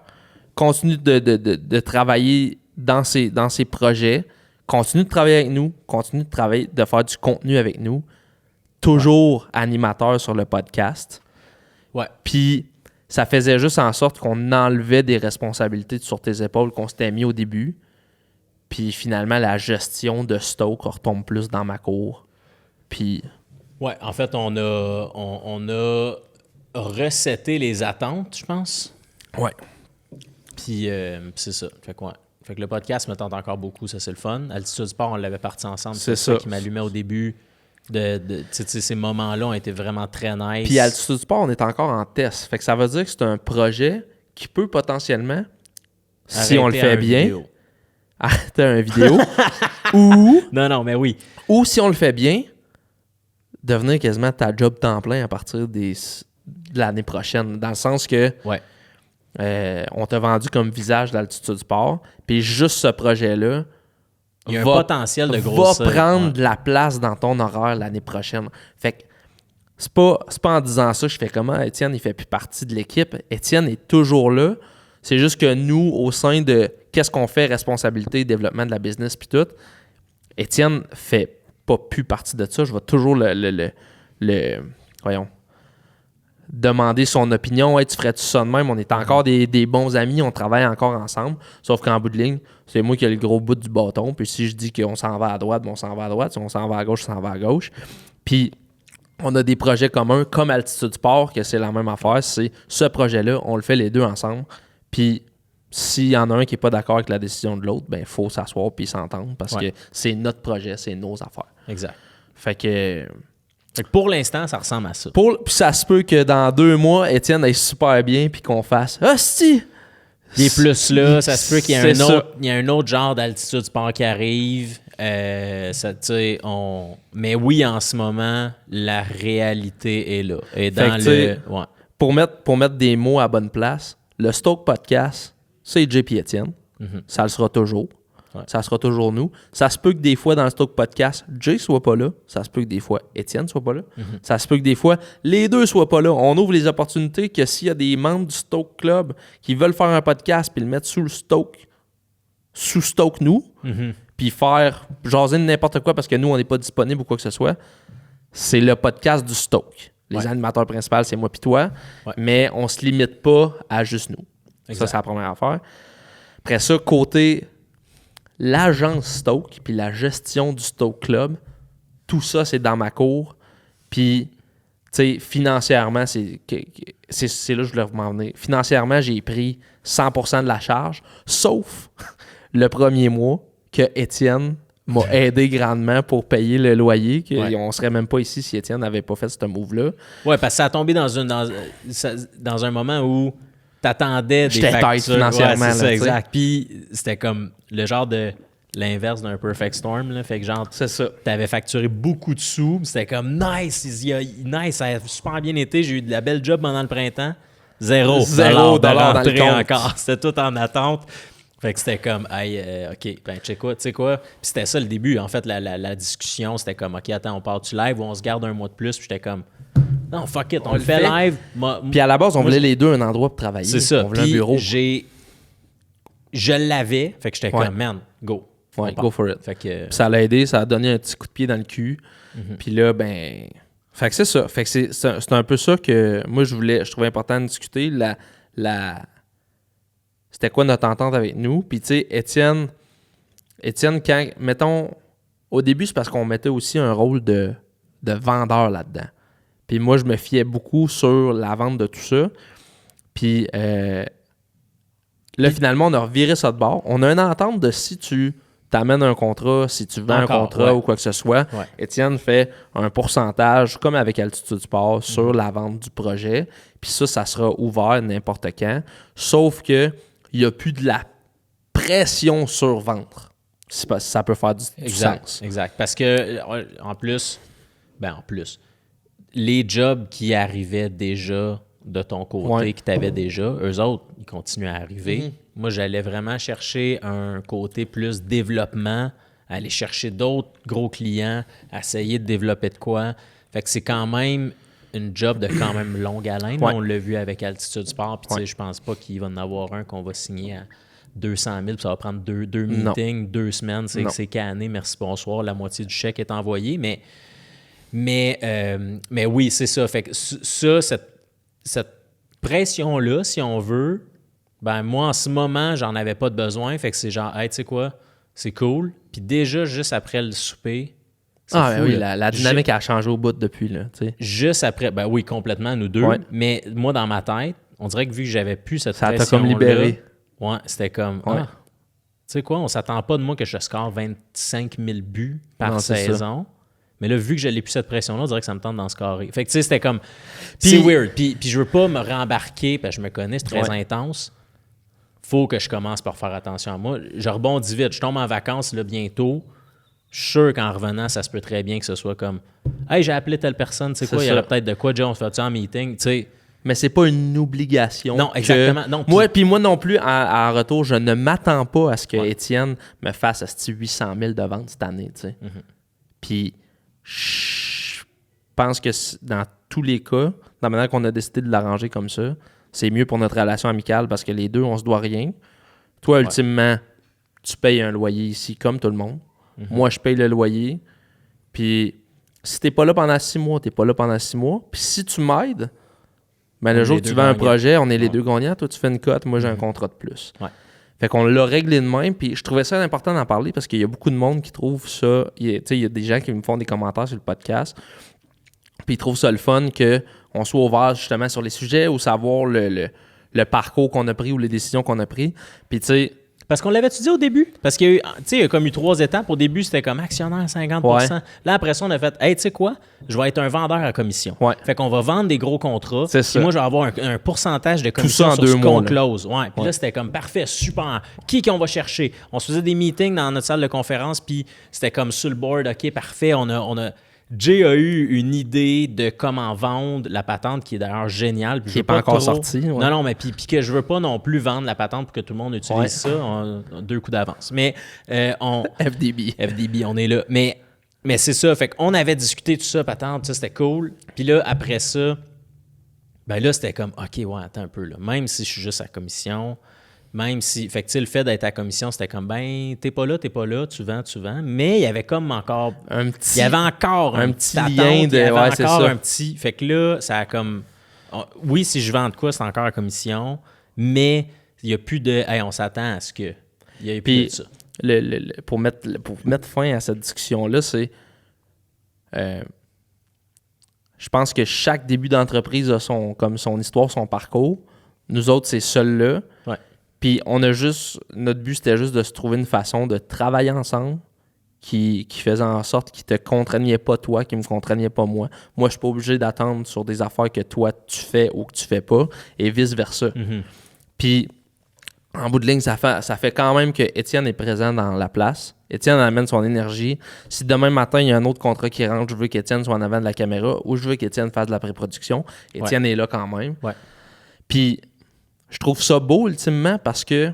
continue de travailler dans ses projets, continue de travailler avec nous, continue de faire du contenu avec nous, toujours animateur sur le podcast. Ouais. Puis ça faisait juste en sorte qu'on enlevait des responsabilités sur tes épaules qu'on s'était mis au début. Puis finalement, la gestion de Stoke retombe plus dans ma cour. Puis... Ouais, en fait, on a resetté les attentes, je pense. Ouais. Puis c'est ça. Fait que le podcast me tente encore beaucoup, ça c'est le fun. Altitude Sport, on l'avait parti ensemble. C'est ça qui m'allumait au début. Ces moments-là ont été vraiment très nice. Puis Altitude Sport, on est encore en test. Fait que ça veut dire que c'est un projet qui peut potentiellement, si on le fait bien, arrêter une vidéo, ou Non, mais oui. ou si on le fait bien, devenir quasiment ta job temps plein à partir de l'année prochaine. Dans le sens que Ouais. on t'a vendu comme visage d'Altitude Sport, puis juste ce projet-là Il y a un potentiel de grossir. va prendre de la place dans ton horaire l'année prochaine. Fait que c'est pas en disant ça, je fais comment Étienne, il fait plus partie de l'équipe. Étienne est toujours là. C'est juste que nous, au sein de qu'est-ce qu'on fait, responsabilité, développement de la business, puis tout, Étienne fait pas plus partie de ça. Je vais toujours voyons, demander son opinion. Hey, tu ferais-tu ça de même? On est encore des bons amis, on travaille encore ensemble. Sauf qu'en bout de ligne, c'est moi qui ai le gros bout du bâton. Puis si je dis qu'on s'en va à droite, on s'en va à droite. Si on s'en va à gauche, on s'en va à gauche. Puis on a des projets communs comme Altitude Sport, que c'est la même affaire. C'est ce projet-là, on le fait les deux ensemble. Puis s'il y en a un qui n'est pas d'accord avec la décision de l'autre, ben il faut s'asseoir puis s'entendre parce que c'est notre projet, c'est nos affaires. Exact. Fait que pour l'instant, ça ressemble à ça. puis ça se peut que dans 2 mois, Étienne aille super bien puis qu'on fasse « Hostie! » Il est plus là, ça se peut qu'il y ait C'est un autre genre d'altitude sport qui arrive. Mais oui, en ce moment, la réalité est là. Et dans Pour mettre des mots à bonne place, le Stoke Podcast, c'est JP Étienne. Ça le sera toujours. Ouais. Ça sera toujours nous. Ça se peut que des fois, dans le Stoke Podcast, Jay soit pas là. Ça se peut que des fois, Étienne soit pas là. Ça se peut que des fois, les deux soient pas là. On ouvre les opportunités que s'il y a des membres du Stoke Club qui veulent faire un podcast puis le mettre sous Stoke nous, puis faire jaser de n'importe quoi parce que nous, on n'est pas disponible ou quoi que ce soit, c'est le podcast du Stoke. Les animateurs principaux, c'est moi puis toi. Mais on se limite pas à juste nous. Exact. Ça, c'est la première affaire. Après ça, côté l'agence Stoke puis la gestion du Stoke Club, tout ça, c'est dans ma cour. Puis, tu sais, financièrement, c'est là que je voulais m'en venir. Financièrement, j'ai pris 100% de la charge, sauf le premier mois que Étienne m'a aidé grandement pour payer le loyer. On serait même pas ici si Étienne n'avait pas fait ce move-là. Ouais, parce que ça a tombé dans un moment où t'attendais des factures. J'étais tight financièrement. C'est ça, là, exact. Puis c'était comme le genre de l'inverse d'un perfect storm. Là. Fait que genre, c'est ça. T'avais facturé beaucoup de sous. C'était comme nice, ça a super bien été. J'ai eu de la belle job pendant le printemps. Zéro dollar de rentrée encore. C'était tout en attente. Fait que c'était comme, OK, ben, tu sais quoi? Puis c'était ça le début. En fait, la discussion, c'était comme, OK, attends, on part-tu live ou on se garde un mois de plus? Puis j'étais comme, non, fuck it, on le fait live. Puis à la base, on voulait les deux un endroit pour travailler. C'est ça. On voulait un bureau. Je l'avais. Fait que j'étais comme, man, go. Ouais, go for it. Fait que, ça l'a aidé, ça a donné un petit coup de pied dans le cul. Puis là, ben. Fait que c'est ça. Fait que c'est un peu ça que moi, je trouvais important de discuter. C'était quoi notre entente avec nous? Puis tu sais, Étienne, quand. Mettons, au début, c'est parce qu'on mettait aussi un rôle de vendeur là-dedans. Puis moi, je me fiais beaucoup sur la vente de tout ça. Puis là, finalement, on a reviré ça de bord. On a une entente de si tu t'amènes un contrat, si tu vends un contrat ou quoi que ce soit, Étienne fait un pourcentage, comme avec Altitude Sport, sur la vente du projet. Puis ça sera ouvert n'importe quand. Sauf que il n'y a plus de la pression sur vendre. Ça peut faire du sens. Exact. Parce que, en plus, les jobs qui arrivaient déjà de ton côté, qui t'avaient déjà, eux autres, ils continuent à arriver. Moi, j'allais vraiment chercher un côté plus développement, aller chercher d'autres gros clients, essayer de développer de quoi. Fait que c'est quand même une job de quand même longue haleine. On l'a vu avec Altitude Sport. Puis tu sais, je pense pas qu'il va en avoir un qu'on va signer à 200 000. Puis ça va prendre deux meetings, 2 semaines. C'est canné. Merci, bonsoir. La moitié du chèque est envoyé. Mais oui, c'est ça. Fait que ça, cette pression-là, si on veut, ben moi, en ce moment, j'en avais pas de besoin. Fait que c'est genre, hey, tu sais quoi, c'est cool. Puis déjà, juste après le souper, c'est fou, oui, la dynamique a changé au bout depuis, là, tu sais. Juste après, ben oui, complètement, nous deux. Ouais. Mais moi, dans ma tête, on dirait que vu que j'avais plus cette pression-là... Ça t'a comme libéré. Ouais, c'était comme, tu sais quoi, on s'attend pas de moi que je score 25 000 buts par saison. Mais là, vu que je n'ai plus cette pression-là, on dirait que ça me tente d'en scorer. Fait que tu sais, c'était comme... c'est weird. Puis je veux pas me rembarquer, parce que je me connais, c'est très intense. faut que je commence par faire attention à moi. Je rebondis vite. Je tombe en vacances là, bientôt. Je suis sûr qu'en revenant, ça se peut très bien que ce soit comme « Hey, j'ai appelé telle personne, tu sais quoi, il y aurait peut-être de quoi, Joe, on se fait ça en meeting. » Tu sais. Mais c'est pas une obligation. Non, exactement. Non, moi non plus, en retour, je ne m'attends pas à ce que Étienne me fasse 800 000 de ventes cette année. Tu sais. Puis je pense que dans tous les cas, dans la manière qu'on a décidé de l'arranger comme ça, c'est mieux pour notre relation amicale parce que les deux, on se doit rien. Toi, ultimement, tu payes un loyer ici comme tout le monde. Moi, je paye le loyer. Puis si t'es pas là pendant 6 mois, t'es pas là pendant 6 mois. Puis si tu m'aides, ben, le jour que tu vends un projet, on est les deux gagnants. Toi, tu fais une cote, moi, j'ai un contrat de plus. Ouais. Fait qu'on l'a réglé de même. Puis je trouvais ça important d'en parler parce qu'il y a beaucoup de monde qui trouve ça. Il y a des gens qui me font des commentaires sur le podcast. Puis ils trouvent ça le fun qu'on soit ouvert justement sur les sujets ou savoir le parcours qu'on a pris ou les décisions qu'on a prises. Puis tu sais. Parce qu'on l'avait étudié au début. Parce qu'il y a eu, il y a comme eu 3 étapes. Au début, c'était comme actionnaire 50%. Ouais. Là, après ça, on a fait, hey, tu sais quoi? Je vais être un vendeur à commission. Ouais. Fait qu'on va vendre des gros contrats. C'est ça. Puis moi, je vais avoir un pourcentage de commission sur ce qu'on close. Ouais. Puis là, c'était comme parfait, super. Qui qu'on va chercher? On se faisait des meetings dans notre salle de conférence. Puis c'était comme sur le board. OK, parfait. On a Jay a eu une idée de comment vendre la patente qui est d'ailleurs géniale. Qui n'est pas encore sortie. Ouais. Non, mais puis que je veux pas non plus vendre la patente pour que tout le monde utilise ça. On a 2 coups d'avance. Mais FDB, on est là. Mais c'est ça. Fait qu'on avait discuté tout ça, patente, ça c'était cool. Puis là, après ça, ben là, c'était comme, OK, ouais, attends un peu. Là. Même si je suis juste à commission, même si, fait que le fait d'être à commission, c'était comme, ben, t'es pas là, tu vends. Mais il y avait comme encore un petit lien de. Ouais, c'est ça. Un petit. Fait que là, ça a comme. Oui, si je vends de quoi, c'est encore à commission, mais il n'y a plus de. Hey, on s'attend à ce que. Il y a plus de ça. Pour mettre fin à cette discussion-là, c'est. Je pense que chaque début d'entreprise a son histoire, son parcours. Nous autres, c'est seul-là. Ouais. Puis notre but, c'était juste de se trouver une façon de travailler ensemble qui faisait en sorte qu'il te contraignait pas toi, qui me contraignait pas moi. Moi, je suis pas obligé d'attendre sur des affaires que toi, tu fais ou que tu fais pas, et vice-versa. Mm-hmm. Puis, en bout de ligne, ça fait quand même que Étienne est présent dans la place. Étienne amène son énergie. Si demain matin, il y a un autre contrat qui rentre, je veux qu'Étienne soit en avant de la caméra ou je veux qu'Étienne fasse de la pré-production, Étienne est là quand même. Ouais. Puis, je trouve ça beau, ultimement, parce que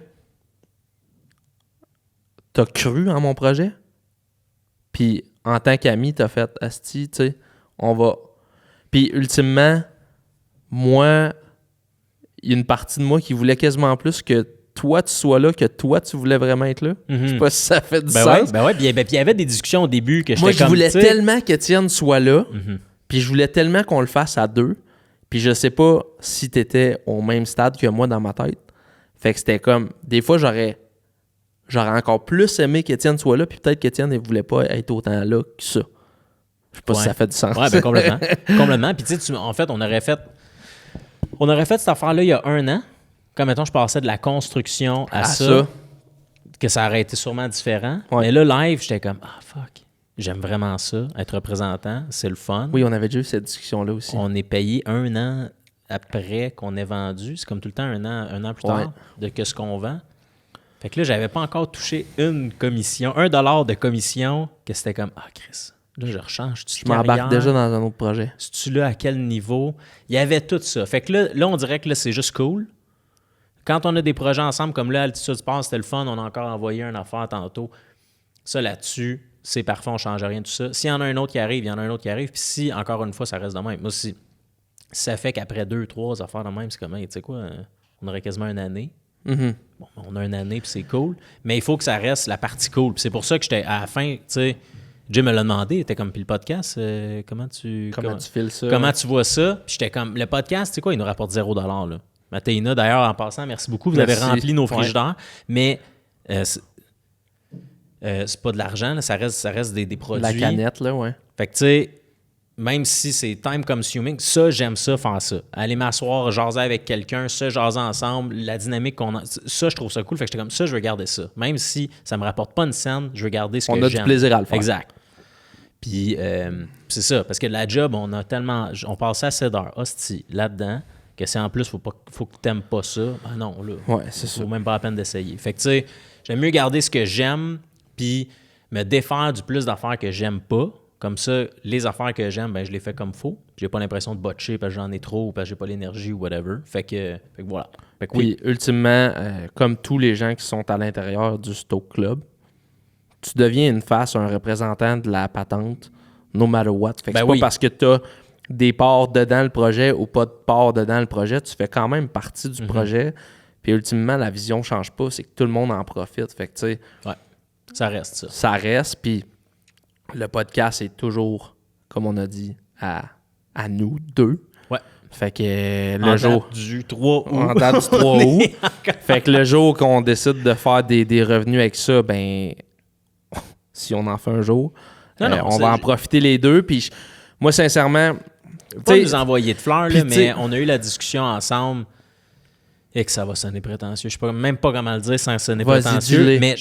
t'as cru en mon projet. Puis, en tant qu'ami, t'as fait « Asti, tu sais, on va... » Puis, ultimement, moi, il y a une partie de moi qui voulait quasiment plus que toi, tu sois là, que toi, tu voulais vraiment être là. Mm-hmm. Je sais pas si ça fait du sens. Ben ouais, puis il y avait des discussions au début que j'étais moi, je voulais tellement qu'Étienne soit là, puis je voulais tellement qu'on le fasse à 2. Puis je sais pas si t'étais au même stade que moi dans ma tête. Fait que c'était comme... Des fois, j'aurais encore plus aimé qu'Étienne soit là, puis peut-être qu'Étienne ne voulait pas être autant là que ça. Je sais pas si ça fait du sens. Ouais, ben complètement. Complètement. Puis tu sais, en fait, on aurait fait cette affaire-là il y a 1 an. Comme, mettons, je passais de la construction à ça. Que ça aurait été sûrement différent. Ouais. Mais là, live, j'étais comme, fuck. J'aime vraiment ça, être représentant, c'est le fun. Oui, on avait déjà eu cette discussion-là aussi. On est payé 1 an après qu'on ait vendu. C'est comme tout le temps un an plus tard de ce qu'on vend. Fait que là, j'avais pas encore touché une commission, $1 de commission, que c'était comme, Chris, là, je rechange. Je m'embarque déjà dans un autre projet. C'est-tu là à quel niveau? Il y avait tout ça. Fait que là, on dirait que là, c'est juste cool. Quand on a des projets ensemble, comme là, Altitude Sport, c'était le fun, on a encore envoyé une affaire tantôt. Ça, là-dessus, c'est parfait, on ne change rien de tout ça. S'il y en a un autre qui arrive, il y en a un autre qui arrive. Puis si, encore une fois, ça reste de même. Moi, si ça fait qu'après 2-3 affaires de même, c'est comme, tu sais quoi, on aurait quasiment 1 année. Mm-hmm. Bon, on a 1 année, puis c'est cool. Mais il faut que ça reste la partie cool. Puis c'est pour ça que j'étais, à la fin, tu sais, Jim me l'a demandé, il était comme, puis le podcast, comment tu files ça? Comment tu vois ça? Puis j'étais comme, le podcast, tu sais quoi, il nous rapporte $0, là. Mathéina, d'ailleurs, en passant, merci beaucoup. Vous avez rempli nos frigidaires. Mais c'est pas de l'argent, là, ça reste des produits. La canette, là, ouais. Fait que, tu sais, même si c'est time consuming, ça, j'aime ça, faire ça. Aller m'asseoir, jaser avec quelqu'un, se jaser ensemble, la dynamique qu'on a. Ça, je trouve ça cool. Fait que j'étais comme ça, je veux garder ça. Même si ça me rapporte pas une scène, je veux garder ce que j'aime. On a du plaisir à le faire. Exact. Puis, c'est ça. Parce que la job, on passait assez d'heures, hostie, là-dedans, Que si en plus, faut que t'aimes pas ça, ben non, là. Ouais, c'est ça. Vaut même pas la peine d'essayer. Fait que, tu sais, j'aime mieux garder ce que j'aime, puis me défaire du plus d'affaires que j'aime pas. Comme ça, les affaires que j'aime, ben je les fais comme faut. J'ai pas l'impression de botcher parce que j'en ai trop ou parce que j'ai pas l'énergie ou whatever. Fait que voilà. Fait que oui. Puis, ultimement, comme tous les gens qui sont à l'intérieur du Stoke Club, tu deviens une face, un représentant de la patente, no matter what. Fait que c'est pas parce que tu as des parts dedans le projet ou pas de parts dedans le projet, tu fais quand même partie du projet. Puis ultimement, la vision change pas, c'est que tout le monde en profite. Fait que tu sais, ouais, ça reste ça. Ça reste, puis le podcast est toujours, comme on a dit, à nous deux. Ouais. Fait que le jour... date du 3 août. En date du 3 août. Fait que le jour qu'on décide de faire des revenus avec ça, ben... si on en fait un jour, on va en profiter les deux. Puis moi, sincèrement... Pas nous envoyer de fleurs, là, mais on a eu la discussion ensemble et que ça va sonner prétentieux. Je sais même pas comment le dire sans sonner prétentieux, mais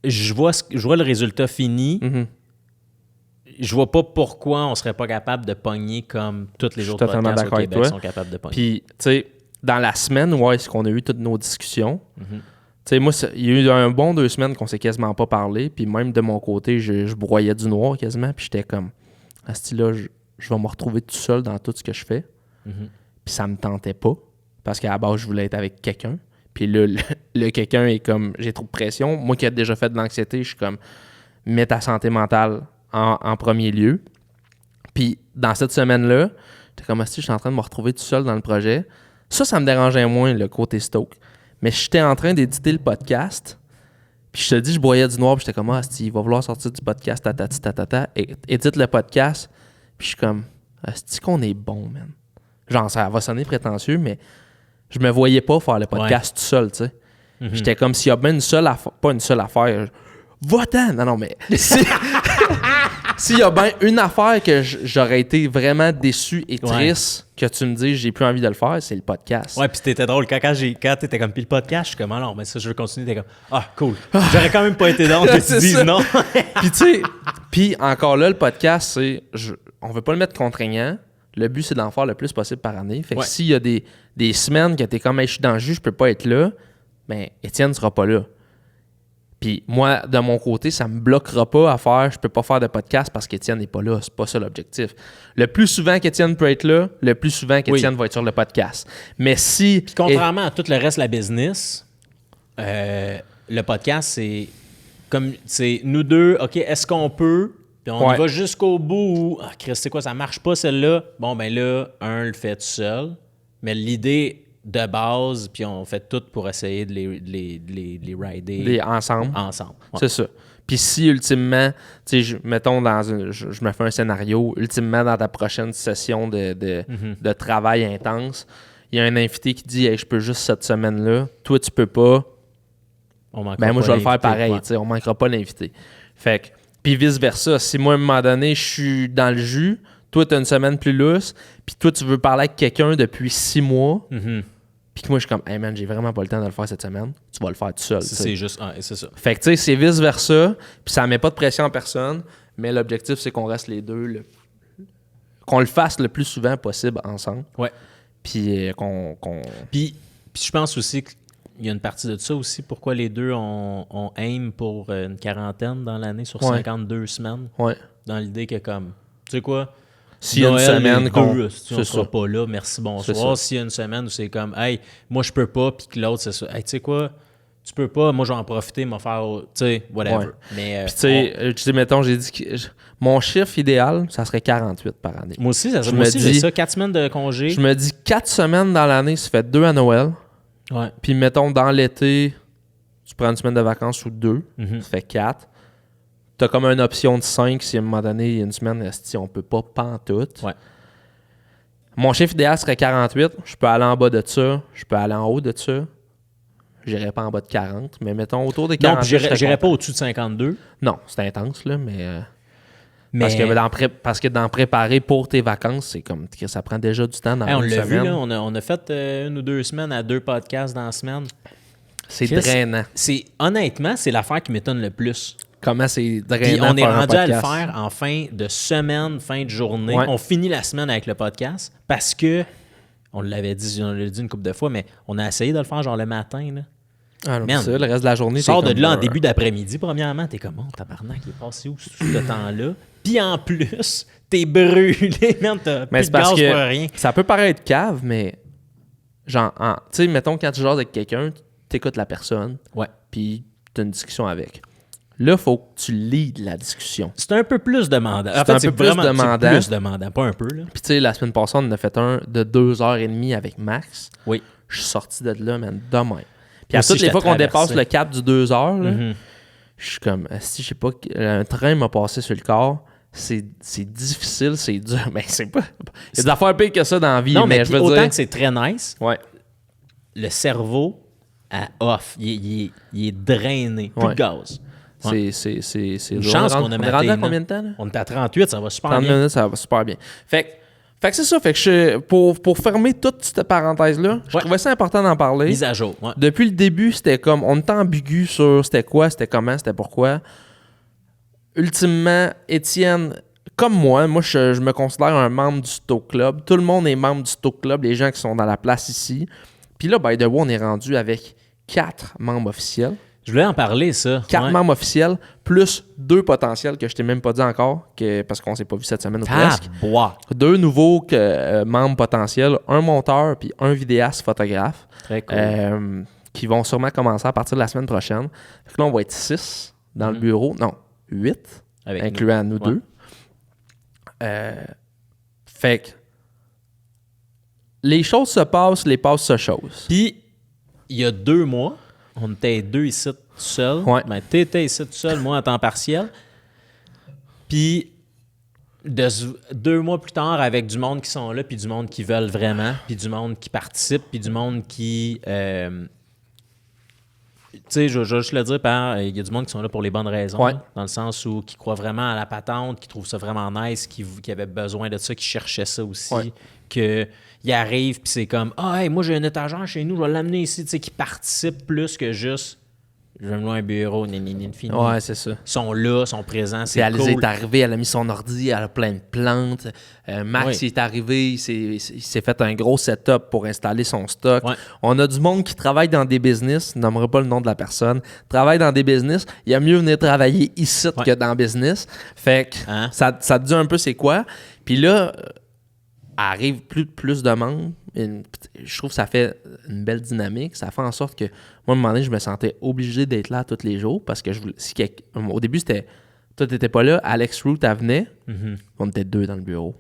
je vois le résultat fini. Mm-hmm. Je vois pas pourquoi on serait pas capable de pogner comme tous les autres podcasts au Québec sont capables de pogner. Puis, tu sais, dans la semaine où est-ce qu'on a eu toutes nos discussions, tu sais, moi, il y a eu un bon 2 semaines qu'on s'est quasiment pas parlé. Puis même de mon côté, je broyais du noir quasiment. Puis j'étais comme, à ce style-là, je vais me retrouver tout seul dans tout ce que je fais. Puis ça me tentait pas. Parce qu'à la base, je voulais être avec quelqu'un. Puis là, le quelqu'un est comme, j'ai trop de pression. Moi qui ai déjà fait de l'anxiété, je suis comme, mets ta santé mentale en premier lieu. Puis dans cette semaine-là, j'étais comme, si je suis en train de me retrouver tout seul dans le projet. Ça me dérangeait moins, le côté Stoke. Mais j'étais en train d'éditer le podcast. Puis je te dis, je broyais du noir. Puis j'étais comme, il va vouloir sortir du podcast, édite le podcast. Puis je suis comme, est-ce qu'on est bon, man? Genre, ça va sonner prétentieux, mais je me voyais pas faire le podcast tout seul, tu sais. J'étais comme, s'il y a bien une seule affaire, pas une seule affaire, va-t'en! Non, mais s'il y a bien une affaire que j'aurais été vraiment déçu et triste que tu me dises j'ai plus envie de le faire, c'est le podcast. Ouais, puis c'était drôle. Quand t'étais comme, puis le podcast, je suis comme, alors, mais ça, je veux continuer. T'es comme, cool. J'aurais quand même pas été drôle que tu dises non. Puis tu sais, puis encore là, le podcast, c'est, on veut pas le mettre contraignant. Le but, c'est d'en faire le plus possible par année. Fait que s'il y a des semaines que t'es comme, je suis dans le jus, je peux pas être là, ben, Étienne sera pas là. Puis moi, de mon côté, ça me bloquera pas à faire, je peux pas faire de podcast parce qu'Étienne n'est pas là. C'est pas ça l'objectif. Le plus souvent qu'Étienne peut être là, le plus souvent qu'Étienne va être sur le podcast. Mais si... Puis contrairement à tout le reste de la business, le podcast, c'est comme, c'est nous deux, OK, est-ce qu'on peut... Puis on y va jusqu'au bout où, Chris, c'est quoi, ça marche pas celle-là? Bon, ben là, un le fait tout seul. Mais l'idée de base, puis on fait tout pour essayer de les rider ensemble. Ouais. C'est ça. Puis si, ultimement, tu sais, mettons, je me fais un scénario, ultimement, dans ta prochaine session de travail intense, il y a un invité qui dit, hey, je peux juste cette semaine-là, toi, tu peux pas. Moi, je vais le faire pareil, tu sais, on manquera pas l'invité. Fait que, puis vice-versa, si moi, à un moment donné, je suis dans le jus, toi, tu as une semaine plus lousse, puis toi, tu veux parler avec quelqu'un depuis 6 mois, puis que moi, je suis comme, hey man, j'ai vraiment pas le temps de le faire cette semaine, tu vas le faire tout seul. C'est juste, c'est ça. Fait que, tu sais, c'est vice-versa, puis ça met pas de pression en personne, mais l'objectif, c'est qu'on reste les deux, qu'on le fasse le plus souvent possible ensemble. Ouais. Puis Puis je pense aussi qu'il y a une partie de ça aussi, pourquoi les deux on aim pour une quarantaine dans l'année sur 52 semaines. Ouais. Dans l'idée que comme, tu sais quoi, s'il y a une semaine qu'on ne sera pas là, merci, bonsoir. S'il y a une semaine où c'est comme, hey, moi je peux pas, puis que l'autre c'est ça, hey, tu sais quoi, tu peux pas, moi je vais en profiter, m'en faire, tu sais, whatever. Ouais. Mais puis tu sais, mettons, j'ai dit que mon chiffre idéal, ça serait 48 par année. Moi aussi, j'ai ça, 4 semaines de congé. Je me dis 4 semaines dans l'année, ça fait 2 à Noël. Ouais. Puis mettons, dans l'été, tu prends une semaine de vacances ou 2, ça fait 4. Tu as comme une option de 5 si à un moment donné, il y a une semaine, si on peut pas pantoute. Ouais. Mon chiffre idéal serait 48. Je peux aller en bas de ça. Je peux aller en haut de ça. J'irais pas en bas de 40. Mais mettons autour de 40. Non, puis j'irais pas au-dessus de 52. Non, c'est intense, là, mais... Parce que d'en préparer pour tes vacances, c'est comme que ça prend déjà du temps dans on une l'a semaine. vu, là, on a fait 1 ou 2 semaines à 2 podcasts dans la semaine. C'est drainant. Honnêtement, c'est l'affaire qui m'étonne le plus. Comment c'est drainant. Puis on est rendu à le faire en fin de semaine, fin de journée. Ouais. On finit la semaine avec le podcast parce que on l'avait dit, on l'a dit une couple de fois, mais on a essayé de le faire genre le matin, là. Ah non, Man, ça, le reste de la journée, Sors t'es de comme, là en début d'après-midi, premièrement, t'es comme, oh, tabarnak, il est passé où tout ce temps-là? Puis en plus, t'es brûlé, man, t'as Mais plus c'est de parce gaz que pour rien. ça peut paraître cave, mais genre, tu sais, mettons, quand tu jases avec quelqu'un, t'écoutes la personne, Ouais. puis t'as une discussion avec. Là, il faut que tu leads la discussion. C'est un peu plus demandant. C'est un peu plus demandant. C'est plus demandant, pas un peu, là. Puis tu sais, la semaine passée, on en a fait un de 2h30 avec Max. Oui. Je suis sorti de là, man, demain. Puis Moi à aussi, toutes les j'étais fois qu'on traversé. dépasse le cap du 2 heures, là, Mhm. je suis comme, si je sais pas, un train m'a passé sur le corps. C'est difficile, c'est dur, mais c'est pas. Il y a des affaires pires que ça dans la vie, Non, mais je veux autant dire. que c'est très nice, Ouais. le cerveau à off. Il est drainé. Plus Ouais. de gaz. C'est Une dur. chance On qu'on a est maté, rendu à non? combien de temps, là? On est à 38, ça va super 30 bien. minutes, ça va super bien. Fait que c'est ça. Fait que pour fermer toute cette parenthèse-là, je Ouais. trouvais ça important d'en parler. Mise à jour. Ouais. Depuis le début, c'était comme, on était ambigu sur c'était quoi, c'était comment, c'était pourquoi. Ultimement, Étienne, comme moi je me considère un membre du Stoke Club. Tout le monde est membre du Stoke Club, les gens qui sont dans la place ici. Puis là, by the way, on est rendu avec 4 membres officiels. Je voulais en parler, ça. 4 Ouais. membres officiels, plus 2 potentiels que je t'ai même pas dit encore, parce qu'on s'est pas vu cette semaine ou presque. Bois. 2 nouveaux membres potentiels, un monteur puis un vidéaste photographe, Très cool. qui vont sûrement commencer à partir de la semaine prochaine. Fait que là, on va être 6 dans le bureau. Non, 8, Avec incluant nous Ouais. deux. Fait que les choses se passent, les passes se choses. Puis, il y a 2 mois, on était 2 ici tout seuls. Ouais. Ben, t'étais ici tout seul, moi en temps partiel. Puis, 2 mois plus tard, avec du monde qui sont là, puis du monde qui veulent vraiment, puis du monde qui participe, puis du monde qui... tu sais, je vais juste le dire, il y a du monde qui sont là pour les bonnes raisons, Ouais. là, dans le sens où qui croient vraiment à la patente, qui trouvent ça vraiment nice, qui avaient besoin de ça, qui cherchaient ça aussi, Ouais. qu'ils arrivent, puis c'est comme « Ah, hey, moi j'ai un étagère chez nous, je vais l'amener ici », tu sais, qui participent plus que juste « Je vais me louer un bureau, fini ». Ouais, c'est ça. Ils sont là, sont présents, C'est c'est Alizé cool. est arrivé, elle a mis son ordi, elle a plein de plantes. Max Oui. il est arrivé, il s'est fait un gros setup pour installer son stock. Ouais. On a du monde qui travaille dans des business, je nommerai pas le nom de la personne, travaille dans des business. Il y a mieux venir travailler ici Ouais. que dans business. Fait que Hein? ça te dit un peu c'est quoi. Puis là, arrive plus de monde. Je trouve que ça fait une belle dynamique. Ça fait en sorte que, moi, à un moment donné, je me sentais obligé d'être là tous les jours parce que au début, c'était. Toi, t'étais pas là. Alex Root, elle venait. Mhm. On était 2 dans le bureau.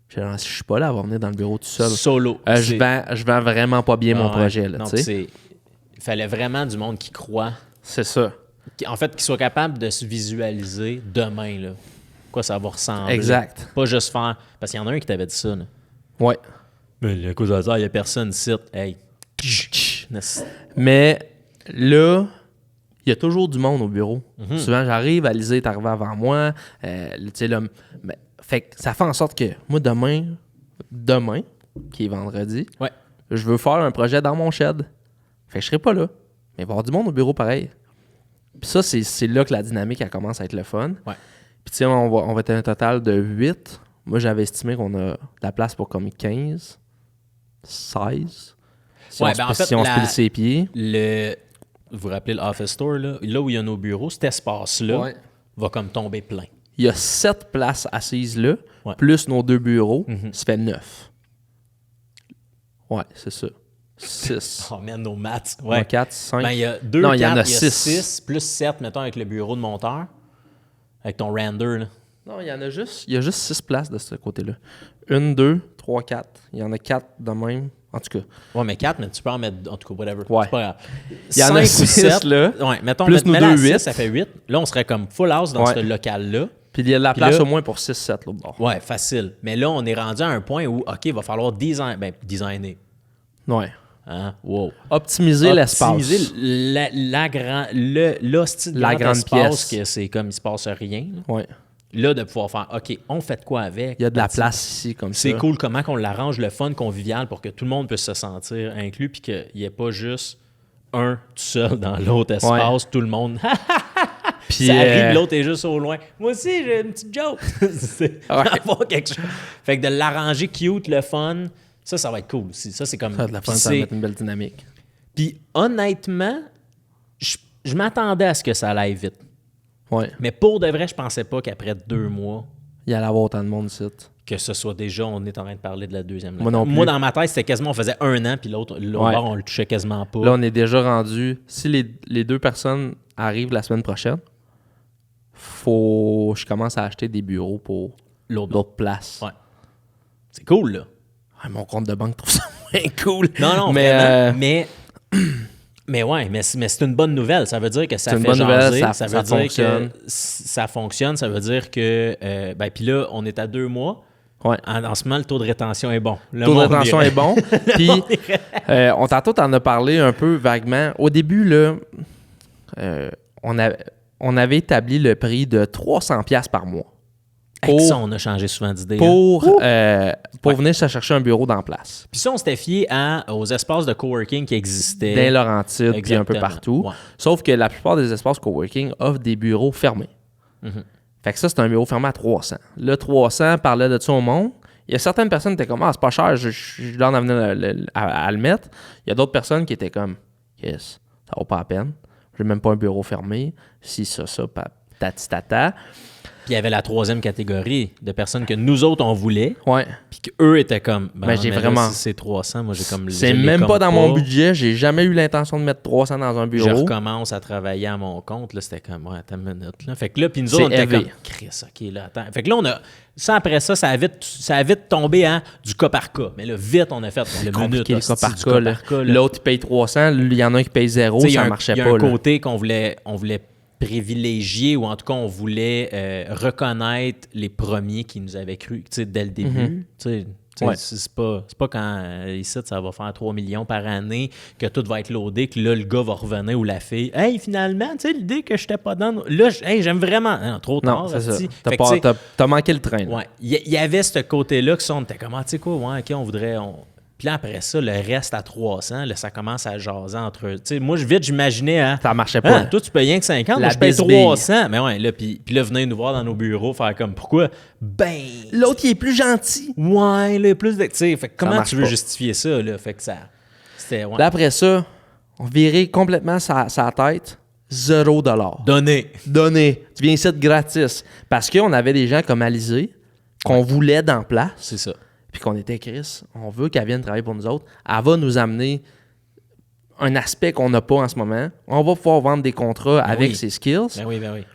J'ai dit, si je suis pas là, elle va venir dans le bureau tout seul. Solo. Je vends vraiment pas bien mon Ah ouais. projet. Là, Non, tu sais. il fallait vraiment du monde qui croit. C'est ça. En fait, qui soit capable de se visualiser demain, là. Quoi ça va ressembler. Exact. Pas juste faire... Parce qu'il y en a un qui t'avait dit ça, là. Ouais. Mais à cause de ça, il n'y a personne ici. Hey. Mais là, il y a toujours du monde au bureau. Souvent, j'arrive, Alizé est arrivée avant moi. Tu sais, là, fait que ça fait en sorte que moi, demain, qui est vendredi, Ouais. je veux faire un projet dans mon shed. Fait que je serai pas là. Mais il va y avoir du monde au bureau pareil. Puis ça, c'est là que la dynamique elle commence à être le fun. Ouais. Puis tu sais, on va être un total de 8. Moi, j'avais estimé qu'on a de la place pour comme 15, 16. Si Ouais, on, ben en fait, si on se pile ses pieds. Vous vous rappelez l'Office Store, là où il y a nos bureaux, cet espace-là Ouais. va comme tomber plein. Il y a 7 places assises là, Ouais. plus nos 2 bureaux, ça fait 9. Ouais, c'est ça. 6. Oh man, nos maths. Ouais. 4, 5. Ben, il y a 2, Non, 4, il y en a 6, 6. plus 7, mettons, avec le bureau de monteur. Avec ton render, là. Non, il y a juste 6 places de ce côté-là. 1, 2, 3, 4. Il y en a 4 de même. En tout cas. Ouais, mais 4, mais tu peux en mettre, en tout cas, whatever. Ouais. C'est pas grave. Il y en a 5 ou 6 7, là. Ouais, mettons, Plus nous mets-la à 2, 6, 8. ça fait 8. Là, on serait comme full house dans Ouais. ce local-là. Puis il y a de la Puis place là- au moins pour 6-7 l'autre bord. Ouais, facile. Mais là, on est rendu à un point où, OK, il va falloir designer. Ouais. Hein? Wow. Optimiser l'espace. Optimiser l'hostie de La grand grande espace pièce. que c'est comme il se passe rien. Là. Ouais. Là, de pouvoir faire, OK, on fait de quoi avec? Il y a de la That's it. place ici comme ça. C'est cool comment qu'on l'arrange, le fun, convivial, pour que tout le monde puisse se sentir inclus, puis qu'il n'y ait pas juste un tout seul dans l'autre espace, tout le monde. Puis, ça arrive, l'autre est juste au loin. Moi aussi, j'ai une petite joke. C'est Ouais. avoir quelque chose. Fait que de l'arranger cute, le fun, Ça va être cool aussi. Ça, c'est comme... Ça a de la fun, ça va mettre une belle dynamique. Puis honnêtement, je m'attendais à ce que ça aille vite. Ouais. Mais pour de vrai, je pensais pas qu'après 2 mois, Il y allait avoir autant de monde ici. que ce soit déjà, on est en train de parler de la deuxième. Moi non plus. Moi, dans ma tête, c'était quasiment, on faisait 1 an, puis l'autre Ouais. bord, on le touchait quasiment pas. Là, on est déjà rendu. Si les 2 personnes arrivent la semaine prochaine, faut que je commence à acheter des bureaux pour L'autre. d'autres places. Ouais. C'est cool, là. Ouais, mon compte de banque trouve ça moins cool. Non, mais, vraiment. Mais ouais, mais c'est une bonne nouvelle. Ça veut dire que ça C'est une fait bonne nouvelle, jaser. ça veut dire fonctionne. que ça fonctionne. Ça veut dire que... ben, puis là, on est à 2 mois. Ouais. En ce moment, le taux de rétention est bon. Le taux de rétention est bon. Puis, tantôt, t'en as parlé un peu vaguement. Au début, là, on avait établi le prix de 300$ par mois. Avec ça, on a changé souvent d'idée. Pour venir se chercher un bureau dans place. Puis ça, on s'était fié aux espaces de coworking qui existaient. Dans Laurentides, puis un peu Exactement. partout. Ouais. Sauf que la plupart des espaces coworking offrent des bureaux fermés. Mhm. Fait que ça, c'est un bureau fermé à 300. Là, 300 parlait de ça au monde. Il y a certaines personnes qui étaient comme « Ah, c'est pas cher, je suis dans à le mettre. » Il y a d'autres personnes qui étaient comme « Yes, ça vaut pas la peine. J'ai même pas un bureau fermé. Si, ça, tata. » Puis il y avait la 3e catégorie de personnes que nous autres, on voulait. Ouais. Puis qu'eux étaient comme... Ben, j'ai mais là, vraiment- si c'est 300, moi, j'ai comme... C'est je les même pas compte dans mon budget. J'ai jamais eu l'intention de mettre 300 dans un Je bureau. recommence à travailler à mon compte. Là, c'était comme, ouais, attends une minute. Là. Fait que là, puis nous C'est autres, on était élevé. comme, Chris, OK, là, attends. Fait que là, on a... Ça, après ça, ça a vite tombé à du cas par cas. Mais là, vite, on a fait le minute. Compliqué, le cas hostie, par du cas. là. là. L'autre, il paye 300. Il y en a un qui paye 0. Tu sais, Ça marchait il y a pas. un là. côté qu'on voulait privilégier, ou en tout cas, on voulait reconnaître les premiers qui nous avaient cru, tu sais, dès le début. Tu sais, Ouais. c'est pas quand ici, ça va faire 3 millions par année, que tout va être loadé, que là, le gars va revenir ou la fille. Hey, finalement, tu sais, l'idée que j'étais pas dans. Là, j'aime vraiment. Non, trop tard. Non, c'est ça. hostie. T'as Fait que, tu sais, t'as manqué le train. là. ouais, il y avait ce côté-là que ça, on était comme, ah, tu sais quoi, ouais, OK, on voudrait. Puis là, après ça, le reste à 300, là, ça commence à jaser entre eux. Tu sais, moi, vite, j'imaginais, Ça marchait pas. ah, toi, tu payes rien que 50, La moi, je paye bisbille. 300. Mais ouais, là, puis là, venez nous voir dans nos bureaux, faire comme, pourquoi? Ben, L'autre, il est plus gentil. ouais, là, plus de. Tu sais, fait que comment marche tu veux pas. justifier ça, là? Fait que ça. C'était. Ouais. Là, après ça, on virait complètement sa tête. 0$. Donné. Tu viens ici gratis. Parce qu'on avait des gens comme Alizé qu'on voulait dans place. C'est ça. Puis qu'on était Chris, on veut qu'elle vienne travailler pour nous autres. Elle va nous amener un aspect qu'on n'a pas en ce moment. On va pouvoir vendre des contrats avec oui. ses skills. Ben oui, ben oui.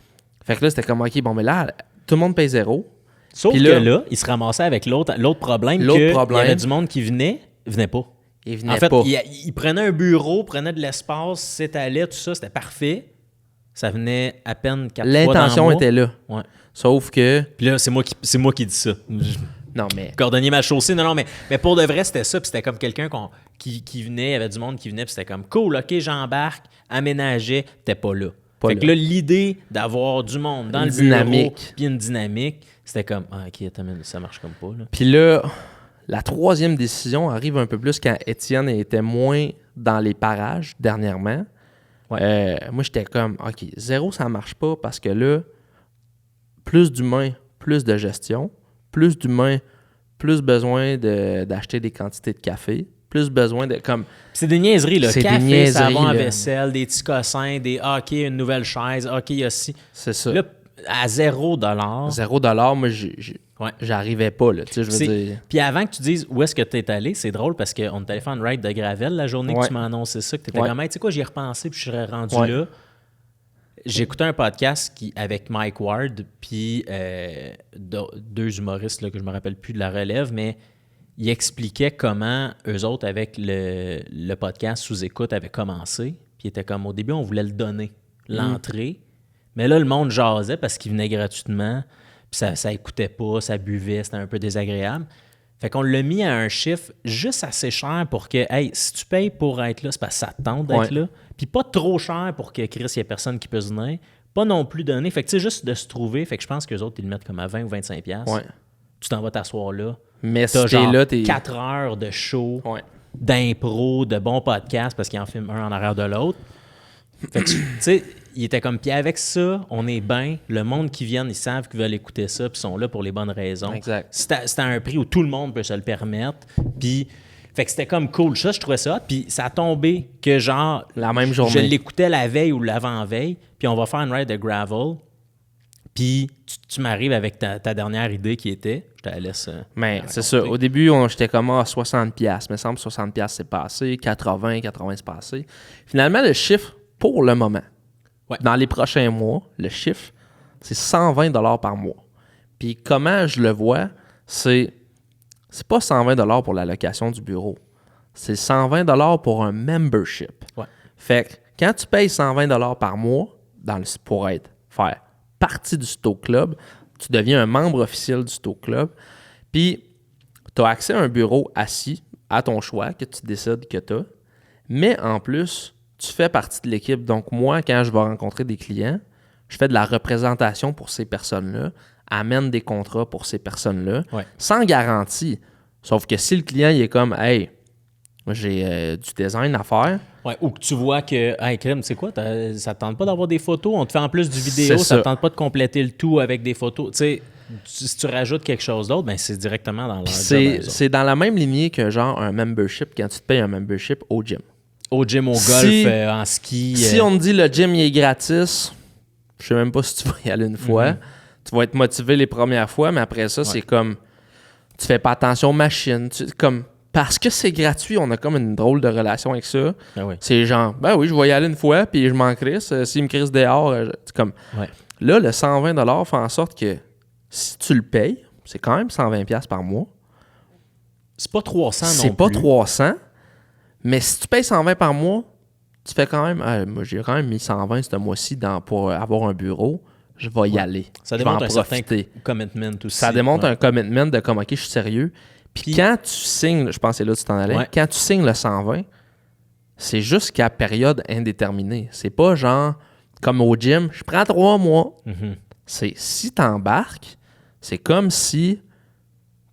Fait que là, c'était comme, OK, bon, mais là, tout le monde paye 0. Sauf Puis que là- là, il se ramassait avec l'autre problème. L'autre Il y problème- avait du monde qui venait pas. Il venait En fait, pas. il prenait un bureau, prenait de l'espace, s'étalait, tout ça, c'était parfait. Ça venait à peine 4 fois dans le L'intention mois. était là. Ouais. Sauf que... Puis là, c'est moi qui dis ça. Non, mais... Cordonnier mal chaussé. Non, mais pour de vrai, c'était ça. Puis c'était comme quelqu'un qui venait, il y avait du monde qui venait, puis c'était comme cool, OK, j'embarque, aménageais, t'es pas là. Pas fait là. que là, l'idée d'avoir du monde dans Une le bureau, dynamique. puis une dynamique, c'était comme, ah, OK, attends, mais ça marche comme pas, là. Puis là, la troisième décision arrive un peu plus quand Étienne était moins dans les parages dernièrement. Moi, j'étais comme, OK, 0, ça marche pas parce que là, plus d'humains, plus de gestion. Plus d'humains, plus besoin d'acheter des quantités de café. Plus besoin de... comme C'est des niaiseries, là. C'est des Café, niaiseries, savon à là. vaisselle, des petits cossins, des OK, une nouvelle chaise, OK, il y a ci. C'est ça. Là, à 0$. 0$, moi, Ouais. j'arrivais pas, là. Tu sais, je veux dire... Puis avant que tu dises où est-ce que tu es allé, c'est drôle parce qu'on est allé faire une ride de gravel la journée que Ouais. tu m'as annoncé ça, que tu étais Ouais. comme, hey, tu sais quoi, j'y ai repensé puis je serais rendu Ouais. là. J'écoutais un podcast avec Mike Ward, puis deux humoristes là, que je me rappelle plus de la relève, mais il expliquait comment eux autres, avec le podcast sous-écoute, avaient commencé. Puis il était comme, au début, on voulait le donner, l'entrée. Mais là, le monde jasait parce qu'il venait gratuitement, puis ça écoutait pas, ça buvait, c'était un peu désagréable. Fait qu'on l'a mis à un chiffre juste assez cher pour que, hey, si tu payes pour être là, c'est parce que ça te tente d'être Ouais. là. Puis pas trop cher pour que Chris, il n'y ait personne qui puisse venir. Pas non plus donné. Fait que tu sais, juste de se trouver. Fait que je pense qu'eux autres, ils le mettent comme à 20 ou 25$. Ouais. Tu t'en vas t'asseoir là. Mais si T'as t'es genre là, t'es... 4 heures de show, Ouais. d'impro, de bons podcasts parce qu'ils en filment un en arrière de l'autre. Fait que, tu sais, il était comme, puis avec ça, on est bien. Le monde qui vient, ils savent qu'ils veulent écouter ça, puis ils sont là pour les bonnes raisons. Exact. C'était à un prix où tout le monde peut se le permettre. Puis, fait que c'était comme cool. Ça, je trouvais ça hot. Puis ça a tombé que genre... La même journée. Je l'écoutais la veille ou l'avant-veille, puis on va faire une ride de gravel. Puis tu m'arrives avec ta dernière idée qui était... Je te la laisse... Mais c'est ça. Au début, j'étais comme à 60$. Il me semble que 60$ c'est passé. 80 c'est passé. Finalement, le chiffre, pour le moment, dans les prochains mois, le chiffre, c'est 120$ par mois. Puis comment je le vois, c'est pas 120$ pour la location du bureau. C'est 120$ pour un membership. Ouais. Fait que quand tu payes 120$ par mois pour faire partie du Stoke Club, tu deviens un membre officiel du Stoke Club, puis tu as accès à un bureau assis à ton choix que tu décides que tu as, mais en plus, tu fais partie de l'équipe. Donc moi, quand je vais rencontrer des clients, je fais de la représentation pour ces personnes-là, amène des contrats pour ces personnes-là, sans garantie. Sauf que si le client il est comme « Hey, j'ai du design à faire », ouais, ou que tu vois que, hey, crème, c'est quoi, ça ne te tente pas d'avoir des photos, on te fait en plus du vidéo, ça ne te tente pas de compléter le tout avec des photos. Tu sais, si tu rajoutes quelque chose d'autre, ben c'est directement dans leur job. C'est dans la même lignée que genre un membership, quand tu te payes un membership au gym. Au gym, au golf, en ski. Si on te dit le gym il est gratis, je sais même pas si tu vas y aller une fois. Tu vas être motivé les premières fois, mais après ça, c'est comme tu fais pas attention aux machines. Parce que c'est gratuit, on a comme une drôle de relation avec ça. Ben oui. C'est genre, ben oui, je vais y aller une fois, puis je m'en crisse. S'il me crisse dehors, c'est comme. Ouais. Là, le 120$ fait en sorte que si tu le payes, c'est quand même 120$ par mois. C'est pas 300 non plus. C'est pas 300, mais si tu payes 120 par mois, tu fais quand même. Moi, j'ai quand même mis 120 ce mois-ci pour avoir un bureau. Je vais y aller. Ça je vais démontre en un certain profiter. commitment aussi. Ça démontre un commitment de comme, OK, je suis sérieux. Puis quand tu signes, je pense que c'est là que tu t'en allais, quand tu signes le 120, c'est jusqu'à période indéterminée. C'est pas genre, comme au gym, je prends 3 mois. C'est si tu embarques, c'est comme si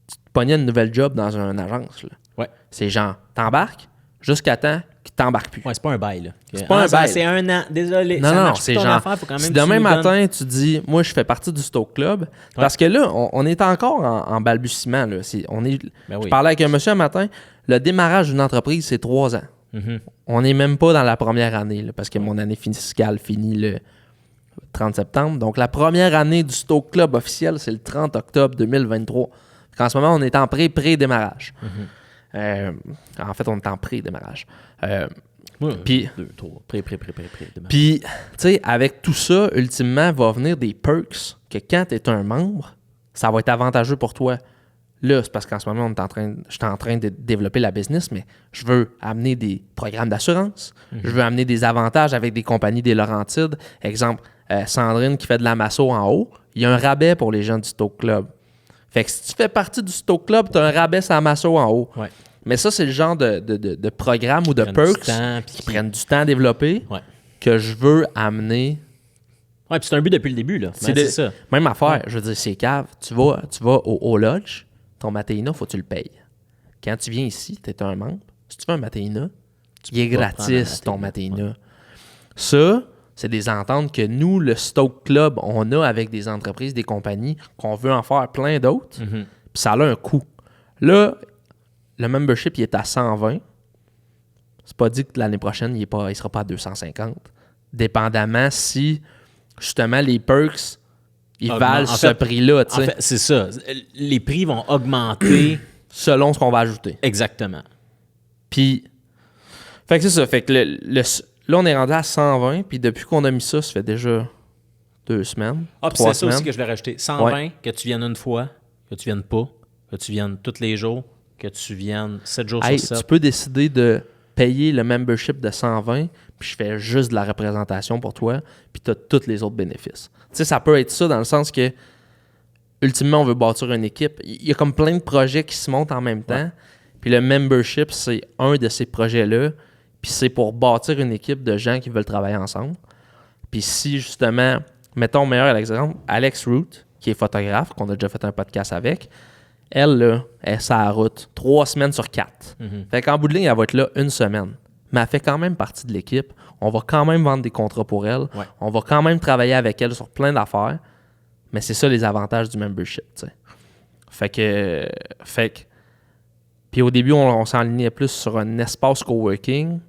tu te pognais une nouvelle job dans une agence. Là. Ouais. C'est genre, t'embarques jusqu'à temps qu'il t'embarque plus. Ouais, c'est pas un bail. Là. C'est pas un bail. C'est un an. Désolé. Non, c'est genre, affaire, faut quand même si demain matin, tu dis, moi, je fais partie du Stoke Club, parce que là, on est encore en balbutiement. Là. Je parlais avec un monsieur un matin, le démarrage d'une entreprise, c'est 3 ans. On n'est même pas dans la première année, là, parce que mon année fiscale finit le 30 septembre. Donc, la première année du Stoke Club officiel, c'est le 30 octobre 2023. En ce moment, on est en pré-démarrage. En fait, on est en pré-démarrage. Puis, tu sais, avec tout ça, ultimement, va venir des perks que quand tu es un membre, ça va être avantageux pour toi. Là, c'est parce qu'en ce moment, je suis en train de développer la business, mais je veux amener des programmes d'assurance. Je veux amener des avantages avec des compagnies des Laurentides. Exemple, Sandrine qui fait de la masso en haut, il y a un rabais pour les gens du Stoke Club. Fait que si tu fais partie du Stoke Club, tu as un rabais sur la masso en haut. Ouais. Mais ça, c'est le genre de programme ou de perks qui prennent du temps à développer que je veux amener. Ouais, puis c'est un but depuis le début, là. C'est ça. Même affaire, je veux dire, c'est cave. Tu vas au lodge, ton Matéina, faut que tu le payes. Quand tu viens ici, tu es un membre. Si tu veux un Matéina, il est gratis, ton Matéina. Ouais. Ça, c'est des ententes que nous, le Stoke Club, on a avec des entreprises, des compagnies, qu'on veut en faire plein d'autres. Puis ça a un coût. Là, le membership, il est à 120. C'est pas dit que l'année prochaine, il sera pas à 250. Dépendamment si, justement, les perks, ils valent ce prix-là. En fait, c'est ça. Les prix vont augmenter selon ce qu'on va ajouter. Exactement. Puis, fait que c'est ça. Fait que là, on est rendu à 120. Puis depuis qu'on a mis ça, ça fait déjà 2 semaines. Ah, puis c'est ça aussi que je vais rajouter. 120, que tu viennes une fois, que tu viennes pas, que tu viennes tous les jours, que tu viennes 7 jours sur 7. Tu peux décider de payer le membership de 120, puis je fais juste de la représentation pour toi, puis tu as tous les autres bénéfices. Tu sais, ça peut être ça dans le sens que, ultimement, on veut bâtir une équipe. Il y a comme plein de projets qui se montent en même temps, puis le membership, c'est un de ces projets-là, puis c'est pour bâtir une équipe de gens qui veulent travailler ensemble. Puis si, justement, mettons meilleur exemple, Alex Root, qui est photographe, qu'on a déjà fait un podcast avec, elle, là, elle est sur la route 3 semaines sur 4. Fait qu'en bout de ligne, elle va être là 1 semaine. mais elle fait quand même partie de l'équipe. On va quand même vendre des contrats pour elle. Ouais. On va quand même travailler avec elle sur plein d'affaires. Mais c'est ça les avantages du membership, tu sais. Fait que puis au début, on s'enlignait plus sur un espace coworking.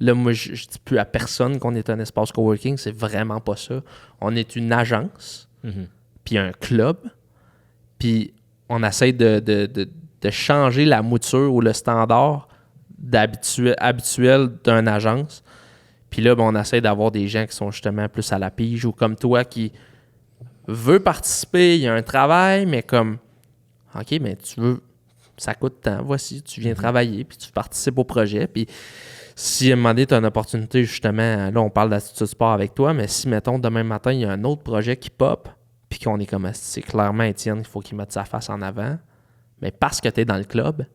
Là, moi, je dis plus à personne qu'on est un espace coworking. C'est vraiment pas ça. On est une agence, puis un club. Puis on essaie de changer la mouture ou le standard habituel d'une agence. Puis là, on essaie d'avoir des gens qui sont justement plus à la pige ou comme toi qui veut participer. Il y a un travail, mais comme, OK, mais tu veux... Ça coûte tant. Voici, tu viens travailler, puis tu participes au projet. Puis si à un moment donné, tu as une opportunité, justement, là, on parle d'attitude sport avec toi, mais si, mettons, demain matin, il y a un autre projet qui pop, puis qu'on est comme, c'est clairement Étienne, il faut qu'il mette sa face en avant, mais parce que tu es dans le club,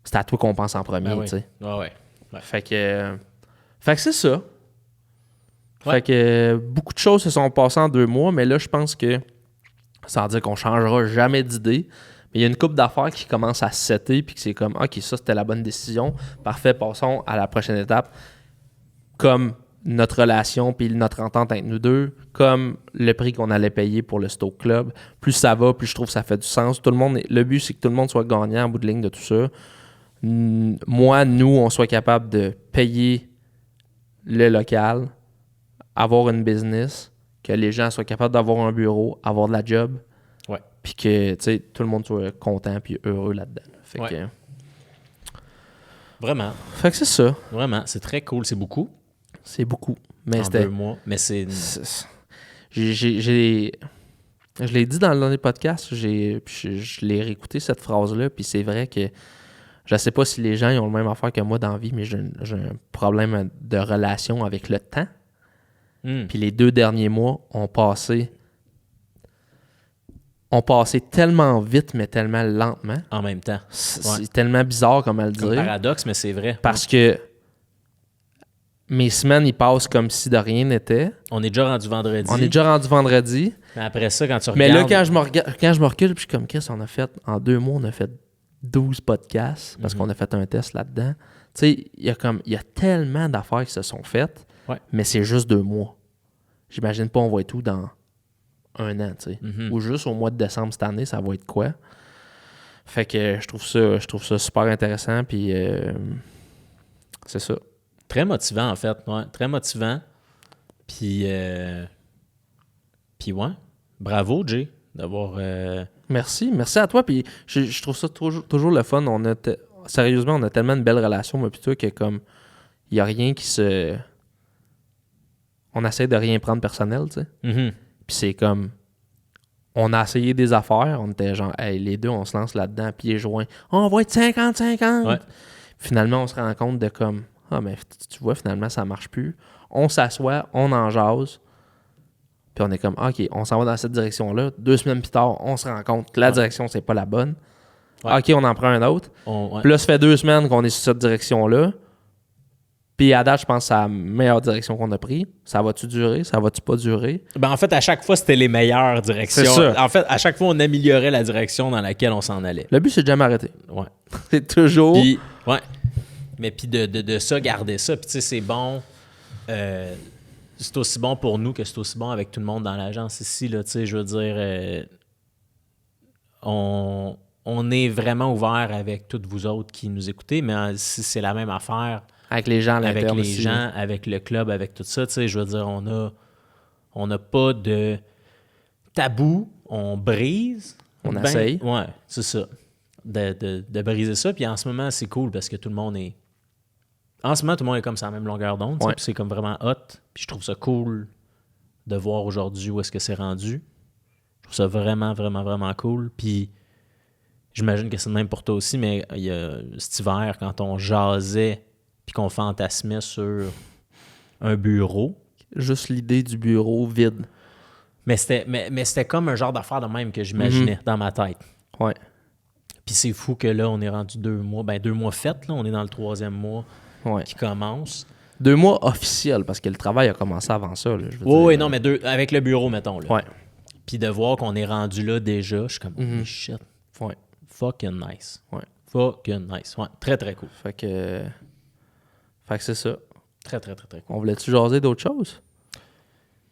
c'est à toi qu'on pense en premier, tu sais. Ouais. Fait que c'est ça. Ouais. Fait que beaucoup de choses se sont passées en 2 mois, mais là, je pense que, sans dire qu'on changera jamais d'idée, mais il y a une couple d'affaires qui commencent à se setter puis que c'est comme, OK, ça, c'était la bonne décision. Parfait, passons à la prochaine étape. Comme notre relation puis notre entente avec nous deux, comme le prix qu'on allait payer pour le Stoke Club. Plus ça va, plus je trouve que ça fait du sens. Le but, c'est que tout le monde soit gagnant en bout de ligne de tout ça. Moi, nous, on soit capable de payer le local, avoir une business, que les gens soient capables d'avoir un bureau, avoir de la job. Ouais. Puis que, tu sais, tout le monde soit content puis heureux là-dedans. Fait que c'est ça. Vraiment, c'est très cool. C'est beaucoup. C'est beaucoup. Mais en c'était... 2 mois. Mais c'est... Je l'ai dit dans le dernier podcast, je l'ai réécouté cette phrase-là, puis c'est vrai que je sais pas si les gens ils ont le même affaire que moi dans la vie, mais j'ai un problème de relation avec le temps. Puis les 2 derniers mois ont passé tellement vite, mais tellement lentement. En même temps. C'est tellement bizarre comment le dire. Comme paradoxe, mais c'est vrai. Parce que mes semaines, ils passent comme si de rien n'était. On est déjà rendu vendredi. Mais après ça, quand tu regardes... Mais là, quand je me recule, puis je suis comme, Chris, en 2 mois, on a fait 12 podcasts parce qu'on a fait un test là-dedans. Tu sais, il y a tellement d'affaires qui se sont faites, mais c'est juste 2 mois. J'imagine pas on va être tout dans 1 an, tu sais. Ou juste au mois de décembre cette année, ça va être quoi? Fait que je trouve ça super intéressant, puis c'est ça. Très motivant, en fait. Ouais, très motivant. Puis ouais. Bravo, Jay, d'avoir... Merci à toi. Puis je trouve ça toujours le fun. Sérieusement, on a tellement une belle relation, moi, puis toi, que comme, il n'y a rien qui se... On essaie de rien prendre personnel, tu sais. Puis c'est comme... On a essayé des affaires, on était genre, hey, les deux, on se lance là-dedans, pieds joints. On va être 50-50. Ouais. Finalement, on se rend compte de comme, mais tu vois, finalement, ça marche plus. On s'assoit, on en jase, puis on est comme, OK, on s'en va dans cette direction-là. 2 semaines plus tard, on se rend compte que la direction, c'est pas la bonne. Ouais. OK, on en prend un autre. Ouais. Puis là, ça fait 2 semaines qu'on est sur cette direction-là. Puis à date, je pense que c'est la meilleure direction qu'on a pris. Ça va-tu durer? Ça va-tu pas durer? Ben en fait, à chaque fois, c'était les meilleures directions. C'est ça. En fait, à chaque fois, on améliorait la direction dans laquelle on s'en allait. Le but, c'est de jamais arrêter. Ouais. C'est toujours... Puis, ouais. Mais puis de ça, garder ça. Puis tu sais, c'est bon. C'est aussi bon pour nous que c'est aussi bon avec tout le monde dans l'agence ici. Là, tu sais, je veux dire, on est vraiment ouvert avec toutes vous autres qui nous écoutez, mais si c'est la même affaire... Avec les gens à l'interne avec les aussi. gens, avec le club, avec tout ça, tu sais, je veux dire, on n'a pas de tabou, on brise. On essaye. Ouais, c'est ça. De briser ça. Puis en ce moment, c'est cool parce que tout le monde est... En ce moment, tout le monde est comme ça, la même longueur d'onde. Puis c'est comme vraiment hot. Puis je trouve ça cool de voir aujourd'hui où est-ce que c'est rendu. Je trouve ça vraiment, vraiment, vraiment cool. Puis j'imagine que c'est le même pour toi aussi, mais il y a cet hiver, quand on jasait puis qu'on fantasmait sur un bureau. Juste l'idée du bureau vide. Mais c'était comme un genre d'affaire de même que j'imaginais dans ma tête. Ouais. Puis c'est fou que là, on est rendu 2 mois. Ben 2 mois faits, là. On est dans le 3e mois qui commence. 2 mois officiels, parce que le travail a commencé avant ça. Là, oui, non, mais avec le bureau, mettons. Là. Ouais. Puis de voir qu'on est rendu là déjà, je suis comme, oh shit. Ouais. Fucking nice. Ouais. Fucking nice. Ouais. Très, très cool. Fait que Fait que c'est ça. Très, très, très, très cool. On voulait-tu jaser d'autres choses?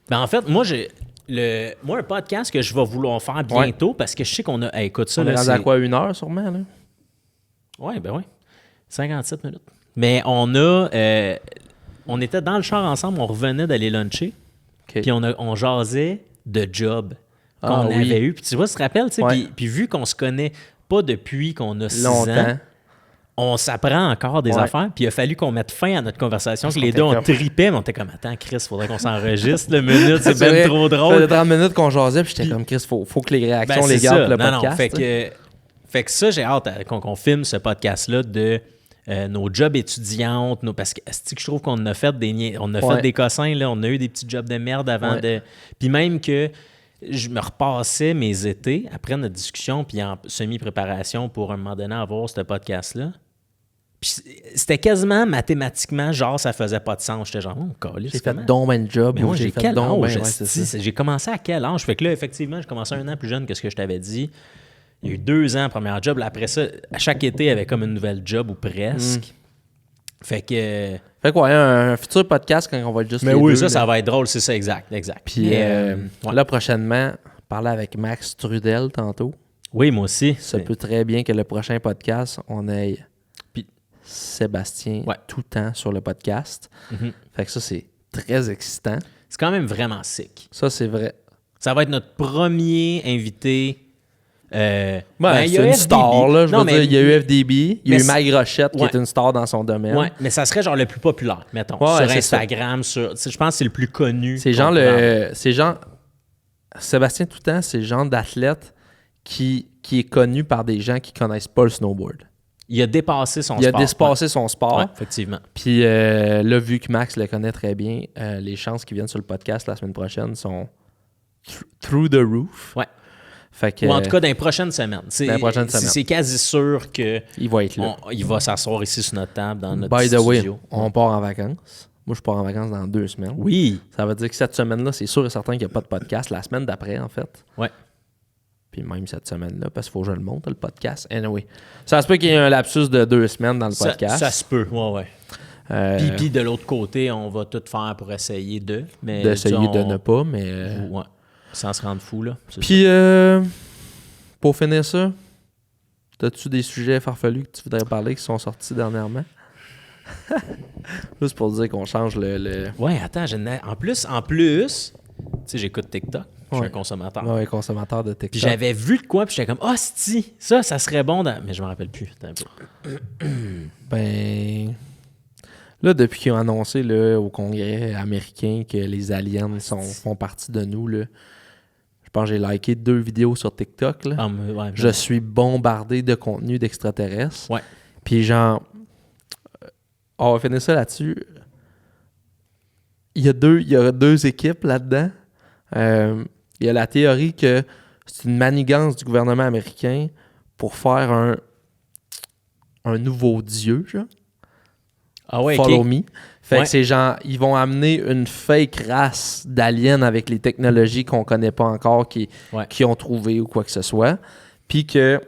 Ben, en fait, moi, un podcast que je vais vouloir faire bientôt parce que je sais qu'on a. Hey, écoute ça. On là, est rendu à quoi, 1 heure sûrement? Là? Oui, ben oui. 57 minutes. Mais on était dans le char ensemble, on revenait d'aller luncher. Okay. Puis on jasait de job qu'on Ah, oui. avait eu. Puis tu vois, tu te rappelles, tu sais, Ouais. puis vu qu'on se connaît pas depuis qu'on a 6 Longtemps. ans, on s'apprend encore des Ouais. affaires. Puis il a fallu qu'on mette fin à notre conversation. Parce Que les qu'on deux, on était tripait, mais on était comme, attends, Chris, faudrait qu'on s'enregistre. Le minute, c'est vrai, bien trop Ça drôle. faisait 30 minutes qu'on jasait, puis j'étais Puis- comme, Chris, faut que les réactions Ben, les c'est gardent ça. pour le Non, podcast. non, fait que ça, j'ai hâte qu'on filme ce podcast-là de nos jobs étudiantes. Parce que c'est que je trouve qu'on a fait fait des cossins, là, on a eu des petits jobs de merde avant de... Puis même que je me repassais mes étés après notre discussion, puis en semi-préparation pour un moment donné avoir ce podcast-là. Puis c'était quasiment mathématiquement, genre, ça faisait pas de sens. J'étais genre, oh, caliste, J'ai fait comment? donc ben le job. Mais moi, j'ai fait quel donc âge? ben, ouais, c'est ça. J'ai commencé à quel âge? Fait que là, effectivement, j'ai commencé 1 an plus jeune que ce que je t'avais dit. Il y a eu 2 ans, premier job. Là, après ça, à chaque été, il y avait comme une nouvelle job ou presque. Fait que... Fait quoi, un futur podcast quand on va être juste Mais les oui, deux, ça là. va être drôle, c'est ça, exact. Puis Mais, ouais. là, prochainement, parler avec Max Trudel tantôt. Oui, moi aussi. Ça peut très bien que le prochain podcast, on ait Puis- Sébastien Ouais. tout le temps sur le podcast. Mhm. Fait que ça, c'est très excitant. C'est quand même vraiment sick. Ça, c'est vrai. Ça va être notre premier invité. Ben, il y c'est a une FDB. star, là. Je Non, veux mais- dire, il y a eu FDB, il y a mais eu Mike Rochette, qui Ouais. est une star dans son domaine. Ouais, mais ça serait genre le plus populaire, mettons. Ouais, sur c'est ça. Instagram, sur. Tu sais, je pense que c'est le plus connu. C'est genre Sébastien tout le temps, c'est le genre d'athlète qui est connu par des gens qui connaissent pas le snowboard. Il a dépassé son Il a sport. dépassé son sport. Ouais, effectivement. Puis là, vu que Max le connaît très bien, les chances qu'il vienne sur le podcast la semaine prochaine sont through the roof. Ouais. Fait que, Ou en tout cas, dans les prochaines semaines. dans les prochaines semaines. C'est quasi sûr que il va être là. il va s'asseoir ici sur notre table dans notre By the way, studio. on part en vacances. Moi, je pars en vacances dans 2 semaines. Oui. Ça veut dire que cette semaine-là, c'est sûr et certain qu'il n'y a pas de podcast. La semaine d'après, en fait. Ouais. Puis même cette semaine-là, parce qu'il faut que je le monte, le podcast. Anyway. Ça se peut qu'il y ait un lapsus de 2 semaines dans le podcast. Ça se peut, ouais. Puis de l'autre côté, on va tout faire pour essayer de. Mais d'essayer disons, de ne pas, mais... Ouais. Sans se rendre fou, là. C'est Puis, pour finir ça, as-tu des sujets farfelus que tu voudrais parler qui sont sortis dernièrement? Juste pour dire qu'on change le... ça. Ouais, attends, en plus, tu sais, j'écoute TikTok. Je suis Ouais. un consommateur. Ouais, consommateur de TikTok. Puis j'avais vu de quoi, puis j'étais comme, si, ça serait bon. Mais je me rappelle plus. Attends un peu. Ben... Là, depuis qu'ils ont annoncé là, au Congrès américain que les aliens font partie de nous, là, je pense que j'ai liké 2 vidéos sur TikTok. Là. Ouais, Je suis bombardé de contenu d'extraterrestres. Ouais. Puis genre, on va finir ça là-dessus. Il y a 2 équipes là-dedans. Il y a la théorie que c'est une manigance du gouvernement américain pour faire un nouveau dieu, genre. Ah ouais, Follow ok. me. Fait Ouais. que ces gens, ils vont amener une fake race d'aliens avec les technologies qu'on connaît pas encore, qui ont trouvé ou quoi que ce soit. Puis que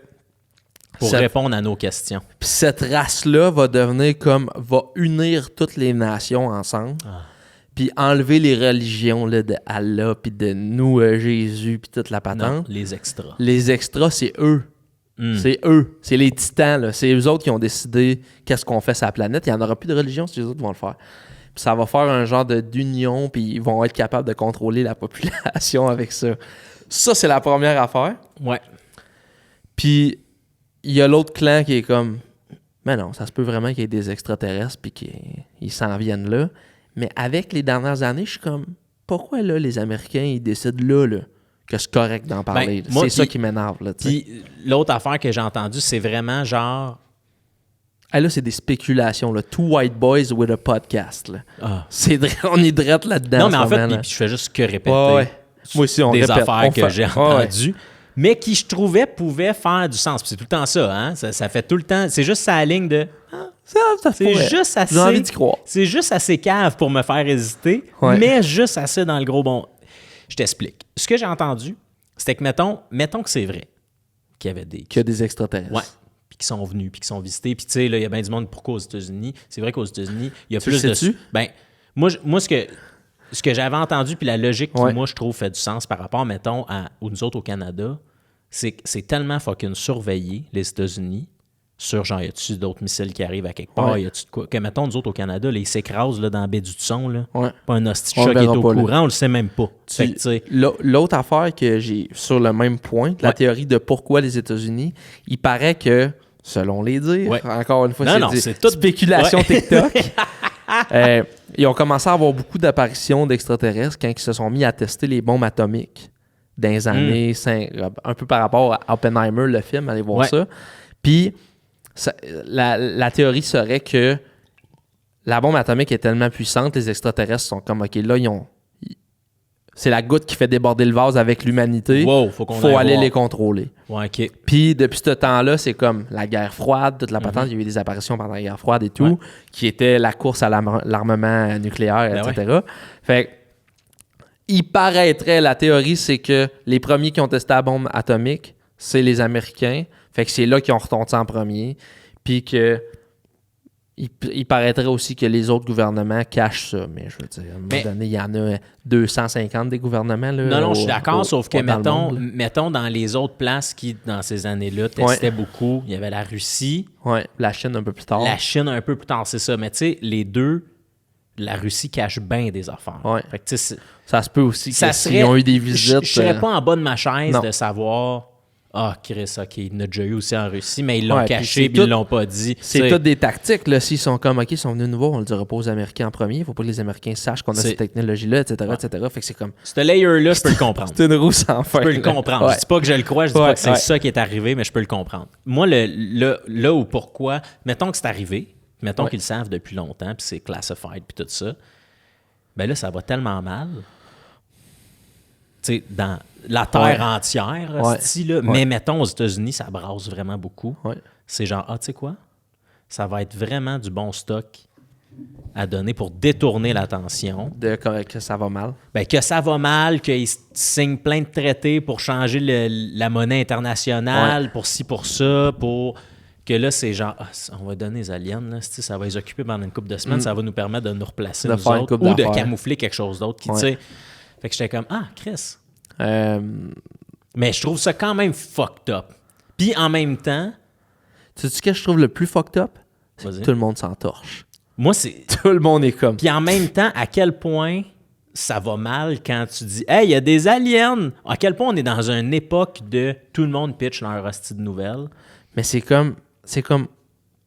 Pour répondre à nos questions. puis cette race-là va unir toutes les nations ensemble. Ah. Puis enlever les religions là, de Allah, puis de nous, Jésus, puis toute la Non, patente. les extras. Les extras, c'est eux. Hmm. C'est eux. C'est les titans. Là. C'est eux autres qui ont décidé qu'est-ce qu'on fait sur la planète. Il n'y en aura plus de religion si les autres vont le faire. Puis ça va faire un genre d'union, puis ils vont être capables de contrôler la population avec ça. Ça, c'est la première affaire. Ouais. Puis il y a l'autre clan qui est comme, mais non, ça se peut vraiment qu'il y ait des extraterrestres, puis qu'ils s'en viennent là. Mais avec les dernières années, je suis comme, pourquoi là, les Américains, ils décident là que c'est correct d'en parler? moi, c'est ça puis- qui m'énerve. Là, tu sais. Puis l'autre affaire que j'ai entendue, c'est vraiment genre. Là, c'est des spéculations. Là. 2 white boys with a podcast. Là. Ah. On est drette là-dedans. Non, mais en fait, moment, là. puis je fais juste que répéter Ouais. Moi aussi, on des répète. affaires On que fait- j'ai Ouais, entendues, mais qui, je trouvais, pouvaient faire du sens. Puis c'est tout le temps ça, hein? Ça fait tout le temps. C'est juste sa ligne de. Ça C'est pourrait. juste assez. J'ai envie d'y croire. C'est juste assez cave pour me faire hésiter, Ouais. mais juste assez dans le gros bon. Je t'explique. Ce que j'ai entendu, c'était que, mettons que c'est vrai qu'il y avait des. Qu'il y a des extraterrestres. Ouais. Puis qui sont venus, puis qui sont visités. Puis tu sais, là, il y a bien du monde. Pourquoi aux États-Unis? C'est vrai qu'aux États-Unis, il y a Tu plus le de... sais-tu? Ben, moi ce que j'avais entendu, puis la logique qui, moi, je trouve, fait du sens par rapport, mettons, à nous autres au Canada, c'est que c'est tellement fucking surveillé, les États-Unis, sur genre, y a-tu d'autres missiles qui arrivent à quelque part, y a-tu de quoi? Que, mettons, nous autres au Canada, là, ils s'écrasent là, dans la baie du Thusson, là. Pas un hostie de choc qui est au courant, on le sait même pas. Fait que, tu sais, L'autre affaire que j'ai sur le même point, la théorie de pourquoi les États-Unis, il paraît que, selon les dires, encore une fois, c'est toute spéculation TikTok. Ils ont commencé à avoir beaucoup d'apparitions d'extraterrestres quand ils se sont mis à tester les bombes atomiques dans les années un peu par rapport à Oppenheimer, le film, allez voir ça. Puis la théorie serait que la bombe atomique est tellement puissante, les extraterrestres sont comme, OK, là, c'est la goutte qui fait déborder le vase avec l'humanité. Faut aller les contrôler. Ouais, OK. Puis depuis ce temps-là, c'est comme la guerre froide, toute la patente. Il y a eu des apparitions pendant la guerre froide et tout, qui était la course à l'armement nucléaire, etc. Fait que, il paraîtrait, la théorie, c'est que les premiers qui ont testé la bombe atomique, c'est les Américains. Fait que c'est là qu'ils ont retourné en premier. Puis que il paraîtrait aussi que les autres gouvernements cachent ça. Mais je veux dire, à un moment donné, il y en a 250 des gouvernements. Là, non, je suis d'accord, sauf que, mettons, dans les autres places qui, dans ces années-là, testaient beaucoup, il y avait la Russie. Ouais, la Chine un peu plus tard. La Chine un peu plus tard, c'est ça. Mais tu sais, les deux, la Russie cache bien des affaires. Ouais. Fait que, ça se peut aussi qu'ils ont eu des visites. Je serais pas en bas de ma chaise de savoir... Ah, Chris, OK, il en a déjà eu aussi en Russie, mais ils l'ont caché, puis ils l'ont pas dit. C'est toutes des tactiques, là. S'ils sont comme, OK, ils sont venus nous voir, on le dira pas aux Américains en premier. Il faut pas que les Américains sachent qu'on a cette technologie-là, etc., etc. Fait que c'est comme... Ce layer-là, je peux le comprendre. C'est une roue sans fin. Je peux le comprendre. Je dis pas que je le crois, je dis pas que c'est ça qui est arrivé, mais je peux le comprendre. Moi, là où pourquoi, mettons que c'est arrivé, mettons qu'ils le savent depuis longtemps, puis c'est classified, puis tout ça, ben là, ça va tellement mal... Tu sais, dans la terre entière, là, mais mettons, aux États-Unis, ça brasse vraiment beaucoup. C'est genre, tu sais quoi? Ça va être vraiment du bon stock à donner pour détourner l'attention. Que ça va mal. Ben, que ça va mal, qu'ils signent plein de traités pour changer la monnaie internationale, pour ci, pour ça, pour... Que là, c'est genre, on va donner les aliens, là, ça va les occuper pendant une couple de semaines, ça va nous permettre de nous replacer, nous autres, ou de camoufler quelque chose d'autre qui, tu sais... Fait que j'étais comme, Chris. Mais je trouve ça quand même fucked up. Puis en même temps... Tu sais ce que je trouve le plus fucked up? C'est que tout le monde s'entorche. Moi, c'est... Tout le monde est comme... Puis en même temps, à quel point ça va mal quand tu dis « Hey, il y a des aliens! » À quel point on est dans une époque de tout le monde pitch leur hostie de nouvelles. Mais c'est comme...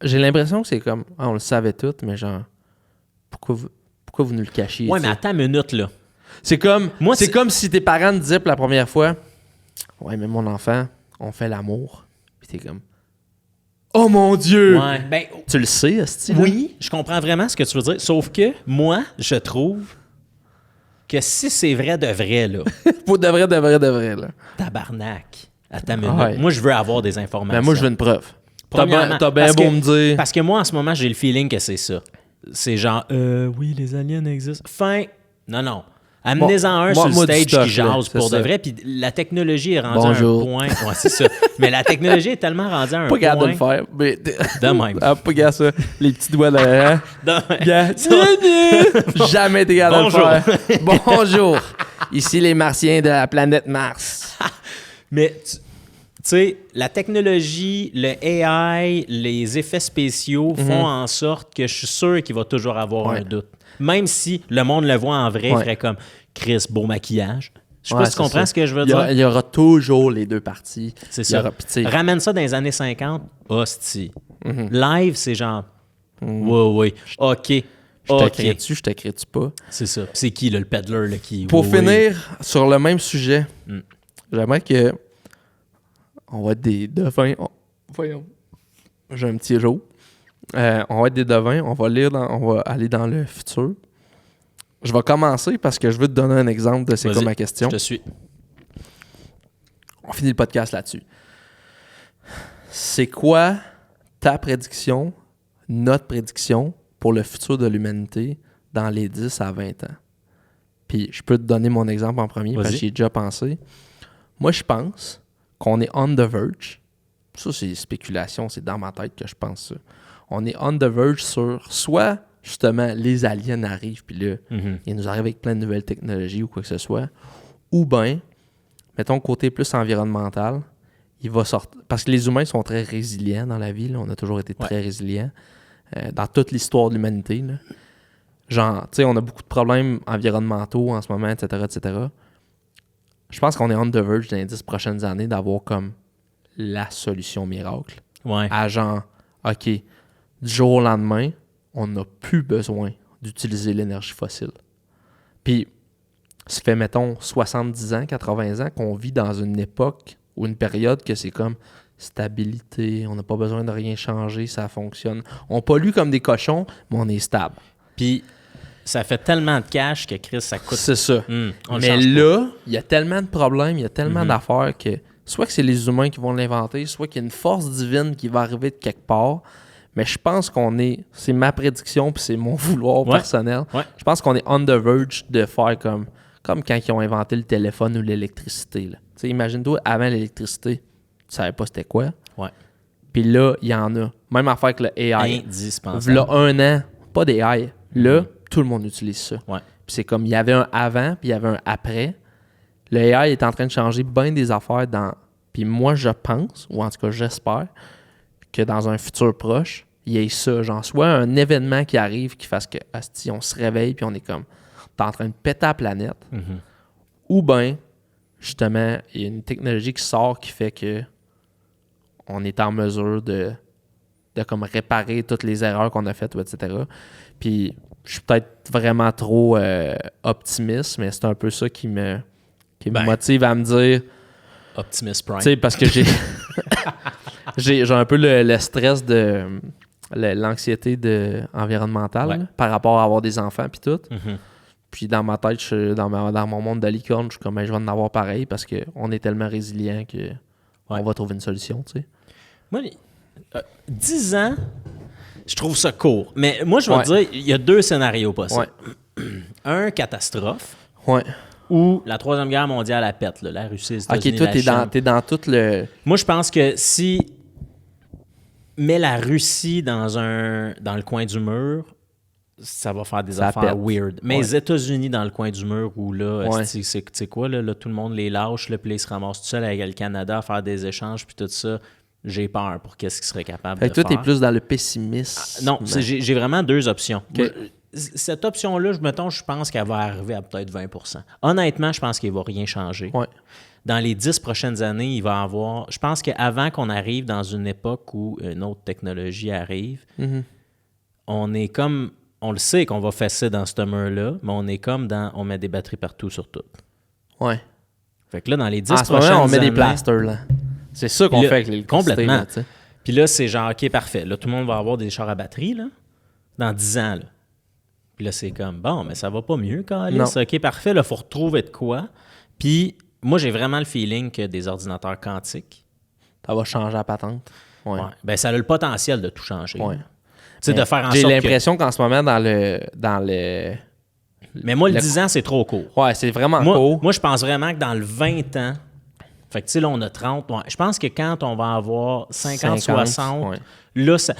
J'ai l'impression que c'est comme... on le savait tout, mais genre... Pourquoi vous nous le cachez? Ouais, mais attends une minute, là. C'est comme, c'est comme si tes parents te disaient pour la première fois, ouais, mais mon enfant, on fait l'amour. Puis t'es comme, oh mon Dieu! Ouais, ben, tu le sais, hostie? Oui, je comprends vraiment ce que tu veux dire. Sauf que moi, je trouve que si c'est vrai de vrai, là. Pour de vrai, là. Tabarnak. Attends une minute. Moi, je veux avoir des informations. Ben, moi, je veux une preuve. T'as bien beau me dire. Parce que moi, en ce moment, j'ai le feeling que c'est ça. C'est genre, oui, les aliens existent. Fin. Non. Amenez-en un sur le stage qui jase pour de vrai. Puis la technologie est rendue à un point. Ouais, c'est ça. Mais la technologie est tellement rendue à un point. Pas capable de le faire. Mais... De même. Pas gars ça. Les petits doigts derrière. Jamais t'es capable de le faire. Bonjour. Ici les Martiens de la planète Mars. Mais tu sais, la technologie, le AI, les effets spéciaux font en sorte que je suis sûr qu'il va toujours avoir un doute. Même si le monde le voit en vrai, il ferait comme Chris, beau maquillage. Je sais pas si tu comprends ce que je veux dire. Il y aura toujours les deux parties. C'est ça. Ramène ça dans les années 50. Hostie. Live, c'est genre. Oui. OK. Je t'écris-tu pas? C'est ça. C'est qui, là, le peddler là, qui. Pour finir sur le même sujet, j'aimerais que. On va être des devins. Voyons. J'ai un petit jour. On va être des devins, on va aller dans le futur. Je vais commencer parce que je veux te donner un exemple de c'est quoi ma question. Je te suis. On finit le podcast là-dessus. C'est quoi ta prédiction, notre prédiction pour le futur de l'humanité dans les 10 à 20 ans? Puis je peux te donner mon exemple en premier parce que j'y ai déjà pensé. Moi, je pense qu'on est on the verge ça c'est spéculation, c'est dans ma tête que je pense ça. On est on the verge sur soit justement les aliens arrivent puis là ils nous arrivent avec plein de nouvelles technologies ou quoi que ce soit, ou bien mettons côté plus environnemental, il va sortir parce que les humains sont très résilients dans la vie, là. On a toujours été très résilients dans toute l'histoire de l'humanité, là. Genre, tu sais, on a beaucoup de problèmes environnementaux en ce moment, etc. Je pense qu'on est on the verge dans les 10 prochaines années d'avoir comme la solution miracle. Ouais. À genre, OK, du jour au lendemain, on n'a plus besoin d'utiliser l'énergie fossile. Puis, ça fait, mettons, 70 ans, 80 ans qu'on vit dans une époque ou une période que c'est comme stabilité, on n'a pas besoin de rien changer, ça fonctionne. On pollue comme des cochons, mais on est stable. Puis, ça fait tellement de cash que Chris, ça coûte. C'est ça. On le Mais change là, il y a tellement de problèmes, il y a tellement d'affaires que soit que c'est les humains qui vont l'inventer, soit qu'il y a une force divine qui va arriver de quelque part. Mais je pense qu'on est... C'est ma prédiction, puis c'est mon vouloir personnel. Ouais. Je pense qu'on est on the verge de faire comme quand ils ont inventé le téléphone ou l'électricité. Tu sais, imagine-toi, avant l'électricité, tu savais pas c'était quoi. Ouais. Puis là, il y en a. Même affaire avec le AI. Indispensable. Là, un an, pas d'AI. Là, tout le monde utilise ça. Ouais. Puis c'est comme, il y avait un avant, puis il y avait un après. Le AI est en train de changer bien des affaires dans... Puis moi, je pense, ou en tout cas, j'espère, que dans un futur proche, il y ait ça. Genre, soit un événement qui arrive qui fasse que, asti, on se réveille, puis on est comme, t'es en train de péter la planète. Ou bien, justement, il y a une technologie qui sort qui fait que on est en mesure de comme réparer toutes les erreurs qu'on a faites, etc. Puis, je suis peut-être vraiment trop optimiste, mais c'est un peu ça qui me motive à me dire... Optimus Prime. Tu sais, parce que j'ai un peu le stress de... l'anxiété environnementale là, par rapport à avoir des enfants puis tout. Puis dans ma tête, dans mon monde de licorne, je suis comme, je vais en avoir pareil parce qu'on est tellement résilient qu'on va trouver une solution, tu sais. Moi, 10 ans, je trouve ça court. Mais moi, je vais te dire, il y a 2 scénarios possibles. Un, catastrophe. Ou la Troisième Guerre mondiale à pète, là, la Russie, les États-Unis, OK, toi, t'es dans tout le... Moi, je pense que si... Mets la Russie dans le coin du mur, ça va faire des affaires weird. Mais les États-Unis dans le coin du mur, où là, c'est quoi, là, tout le monde les lâche, là, puis ils se ramassent tout seul avec le Canada à faire des échanges, puis tout ça, j'ai peur pour qu'est-ce qu'ils seraient capables de faire. Toi, t'es plus dans le pessimisme. Non, j'ai vraiment 2 options. Moi, cette option-là, je pense qu'elle va arriver à peut-être 20%. Honnêtement, je pense qu'il ne va rien changer. Dans les 10 prochaines années, il va y avoir... Je pense qu'avant qu'on arrive dans une époque où une autre technologie arrive, on est comme... On le sait qu'on va fesser dans ce mur-là, mais on est comme dans... On met des batteries partout sur tout. Fait que là, dans les 10 prochaines années... on met des plasters, là. C'est ça qu'on fait avec l'électricité. Complètement. Là, puis là, c'est genre, OK, parfait. Là, tout le monde va avoir des chars à batterie, là, dans 10 ans, là. Puis là, c'est comme, bon, mais ça va pas mieux, Calice. OK, parfait, là, il faut retrouver de quoi. Puis... Moi, j'ai vraiment le feeling que des ordinateurs quantiques... Ça va changer la patente. Ben, ça a le potentiel de tout changer. De faire en sorte j'ai l'impression qu'en ce moment, dans le... Mais moi, le 10 ans, c'est trop court. C'est vraiment court. Moi, je pense vraiment que dans le 20 ans... Fait que, tu sais, là, on a 30. Je pense que quand on va avoir 50 60, là, ça...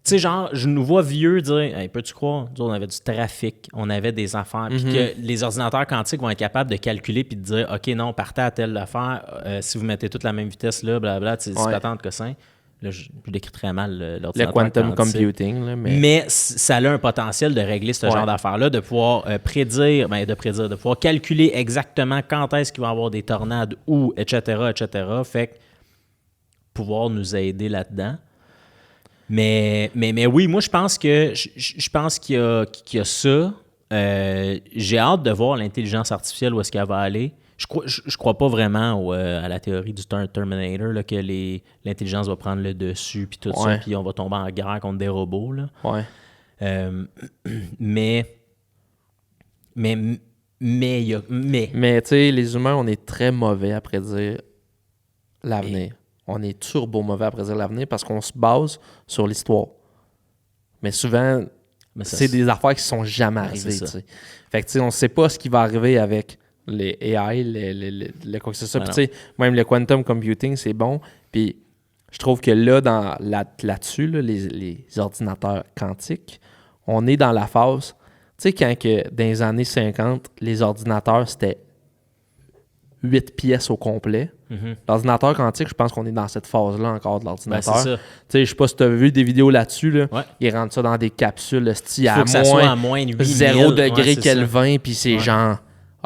Tu sais, genre, je nous vois vieux dire, hey, peux-tu croire, on avait du trafic, on avait des affaires, puis que les ordinateurs quantiques vont être capables de calculer puis de dire, OK, non, partez à telle affaire, si vous mettez toute la même vitesse là, blablabla, c'est patente que ça. Là, je décris très mal l'ordinateur. Le quantum quantique. computing. Là, mais ça a un potentiel de régler ce genre d'affaires-là, de pouvoir de pouvoir calculer exactement quand est-ce qu'il va y avoir des tornades, où, etc. Fait que pouvoir nous aider là-dedans. Mais oui, moi, je pense qu'il y a ça. J'ai hâte de voir l'intelligence artificielle, où est-ce qu'elle va aller. Je crois pas vraiment à la théorie du Terminator, là, que l'intelligence va prendre le dessus, puis tout ça, puis on va tomber en guerre contre des robots. Là. Mais tu sais, les humains, on est très mauvais à prédire l'avenir. On est turbo mauvais à prédire l'avenir parce qu'on se base sur l'histoire. Mais souvent, c'est des affaires qui sont jamais arrivées. Fait que, tu sais, on ne sait pas ce qui va arriver avec les AI, le quoi que ce soit. Puis, tu sais, même le quantum computing, c'est bon. Puis, je trouve que là, là-dessus, là, les ordinateurs quantiques, on est dans la phase... Tu sais, quand que, dans les années 50, les ordinateurs, c'était 8 pièces au complet. L'ordinateur quantique, je pense qu'on est dans cette phase-là encore de l'ordinateur. C'est ça. Tu sais, je sais pas si tu as vu des vidéos là-dessus. Là. Ouais. Ils rentrent ça dans des capsules, à Faut que ça soit à moins 8000. 0 degré ouais, Kelvin, puis c'est genre,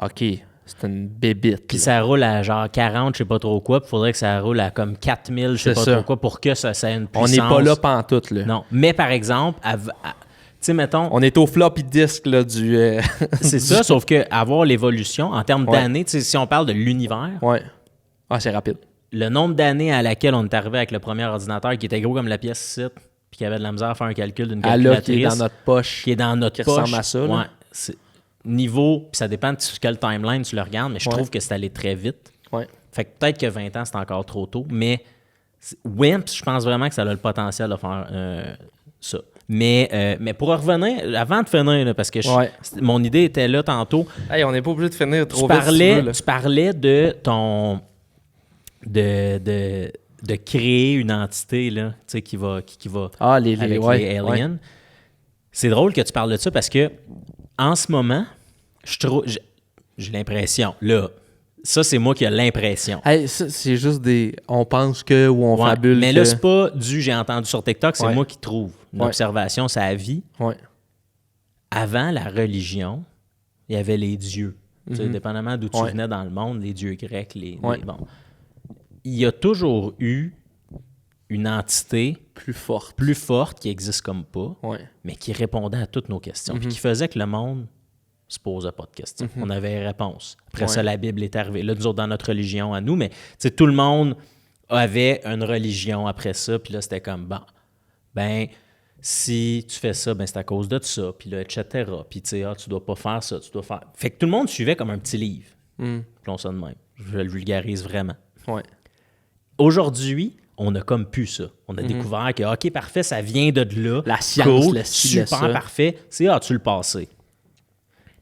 OK, c'est une bébite. Puis là. ça roule à genre 40, je sais pas trop quoi, puis il faudrait que ça roule à comme 4000, je sais pas trop quoi, pour que ça ait une On puissance. n'est pas là pantoute, là. Non, mais par exemple, tu sais, mettons... On est au floppy disk, là, du... C'est ça, sauf que avoir l'évolution, en termes Ouais. d'années, tu sais, si on parle de l'univers, Ouais. Ah, c'est rapide. le nombre d'années à laquelle on est arrivé avec le premier ordinateur qui était gros comme la pièce ici, puis qui avait de la misère à faire un calcul d'une Ah là, calculatrice, qui est dans notre poche. qui est dans notre qui poche. ressemble à ça, là. Ouais, c'est niveau, puis ça dépend de sur quel timeline tu le regardes, mais je Ouais. trouve que c'est allé très vite. Ouais. Fait que peut-être que 20 ans, c'est encore trop tôt, mais WIMP, je pense vraiment que ça a le potentiel de faire ça. Mais pour revenir, avant de finir, là, parce que Ouais. mon idée était là tantôt, Hey, on n'est pas obligé de finir tu trop vite, si tu veux, là. parlais de ton... de créer une entité là, tu sais, qui va Ah, les avec ouais, les aliens. ouais. C'est drôle que tu parles de ça parce que en ce moment, j'ai l'impression, là, ça c'est moi qui ai l'impression. Hey, ça, c'est juste des... On pense que ou on Ouais, fabule mais que... là, c'est pas j'ai entendu sur TikTok, c'est Ouais. moi qui trouve une Ouais. observation, ça a vie. Ouais. Avant la religion, il y avait les dieux. Tu sais, dépendamment d'où tu Ouais. venais dans le monde, les dieux grecs, Ouais. bon. Il y a toujours eu une entité Plus forte. plus forte qui existe comme pas, Ouais. mais qui répondait à toutes nos questions, puis qui faisait que le monde se posait pas de questions. On avait les réponses. Après ça, Ouais. la Bible est arrivée. Là, nous autres, dans notre religion à nous, mais tu sais, tout le monde avait une religion après ça, puis là, c'était comme, bon, ben, si tu fais ça, ben c'est à cause de ça, puis là, etc. Puis tu sais, tu dois pas faire ça, tu dois faire... Fait que tout le monde suivait comme un petit livre. Appelons ça de même. Je le vulgarise vraiment. Ouais. Aujourd'hui, on a comme plus ça. On a découvert que, OK, parfait, ça vient de là. La science, cool, le ci, le super, ça. parfait. C'est, tu le passé.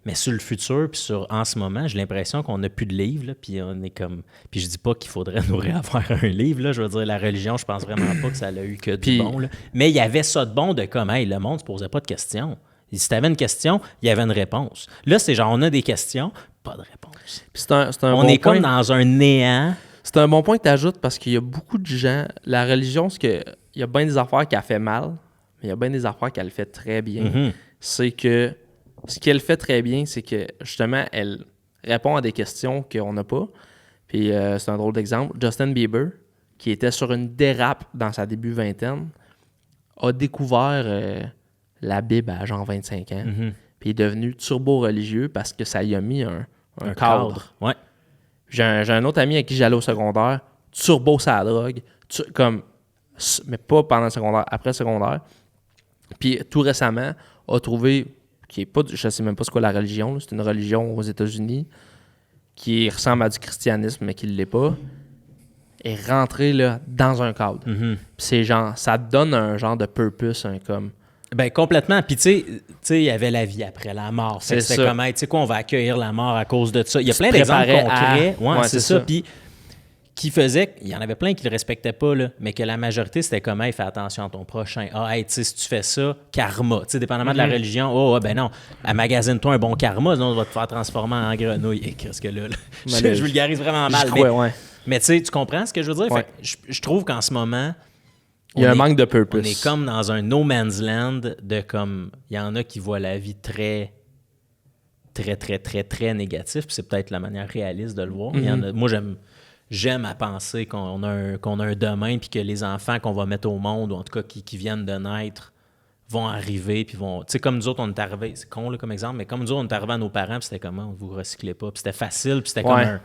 Mais sur le futur, puis en ce moment, j'ai l'impression qu'on n'a plus de livres, là, puis on est comme... Puis je dis pas qu'il faudrait nous réavoir un livre, là. Je veux dire, la religion, je pense vraiment pas que ça a eu que du Puis- bon, là. Mais il y avait ça de bon de comme, hey, le monde se posait pas de questions. Et si tu avais une question, il y avait une réponse. Là, c'est genre, on a des questions, pas de réponse. Puis c'est un On bon est point. comme dans un néant. C'est un bon point que tu ajoutes parce qu'il y a beaucoup de gens... La religion, c'est que il y a bien des affaires qu'elle fait mal, mais il y a bien des affaires qu'elle fait très bien. C'est que ce qu'elle fait très bien, c'est que justement, elle répond à des questions qu'on n'a pas. Puis c'est un drôle d'exemple. Justin Bieber, qui était sur une dérape dans sa début vingtaine, a découvert la Bible à genre 25 ans. Puis il est devenu turbo-religieux parce que ça lui a mis un cadre. Ouais. J'ai un autre ami avec qui j'allais au secondaire, turbo sa drogue, mais pas pendant le secondaire, après le secondaire. Puis tout récemment, a trouvé, qui est pas, je sais même pas c'est quoi la religion, là, c'est une religion aux États-Unis qui ressemble à du christianisme mais qui ne l'est pas, est rentré là, dans un cadre. Puis c'est genre, ça te donne un genre de purpose, un comme... Ben complètement. Puis tu sais, il y avait la vie après la mort. Fait que C'est c'était ça. comme, hey, tu sais quoi, on va accueillir la mort à cause de ça. Il y a Tu plein te d'exemples préparais concrets. à- Ouais, c'est ça. ça. Puis qui faisait, il y en avait plein qui le respectaient pas, là, mais que la majorité, c'était comme, hey, fais attention à ton prochain. Ah, hey, tu sais, si tu fais ça, karma. Tu sais, dépendamment de la religion, ben non, magasine-toi un bon karma, sinon on va te faire transformer en grenouille. Et qu'est-ce que là, je vulgarise vraiment mal. J'y crois, ouais. Mais tu sais, tu comprends ce que je veux dire? Ouais. Fait que je trouve qu'en ce moment, Il y a on un est- manque de purpose. on est comme dans un no man's land de comme... Il y en a qui voient la vie très, très, très, très, très négatif. Puis c'est peut-être la manière réaliste de le voir. Il y en a, moi, j'aime à penser qu'on a un demain puis que les enfants qu'on va mettre au monde, ou en tout cas qui viennent de naître, vont arriver puis vont... Tu sais, comme nous autres, on est arrivés... C'est con, là, comme exemple, mais comme nous autres, on est arrivés à nos parents puis c'était comment? Vous recyclez pas. Puis c'était facile puis c'était comme Ouais. un...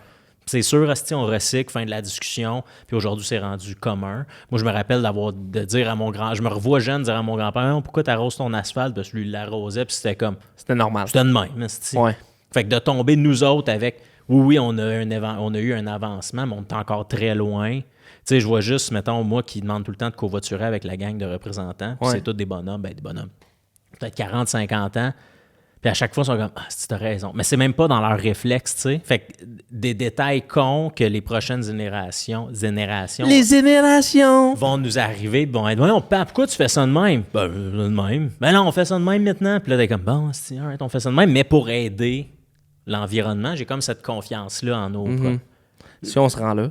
C'est sûr, asti, on recycle, fin de la discussion, puis aujourd'hui, c'est rendu commun. Moi, je me rappelle de dire à mon grand... Je me revois jeune dire à mon grand-père, « Pourquoi t'arroses ton asphalte? » Parce que lui, il l'arrosait, puis c'était comme... C'était normal. C'était de même, asti. Ouais. Fait que de tomber, nous autres, avec... Oui, on a eu un avancement, mais on est encore très loin. Tu sais, je vois juste, mettons, moi qui demande tout le temps de covoiturer avec la gang de représentants, puis Ouais. c'est tous des bonhommes, des bonhommes. Peut-être 40, 50 ans. Puis à chaque fois, ils sont comme « Ah, si tu as raison ». Mais c'est même pas dans leur réflexe, tu sais. Fait que des détails cons que les prochaines générations Les générations! vont nous arriver, vont être « Voyons, papa, pourquoi tu fais ça de même? » Ben, de même. Ben non, on fait ça de même maintenant. Puis là, t'es comme « Bon, c'est on fait ça de même. » Mais pour aider l'environnement, j'ai comme cette confiance-là en nos Si on se rend là.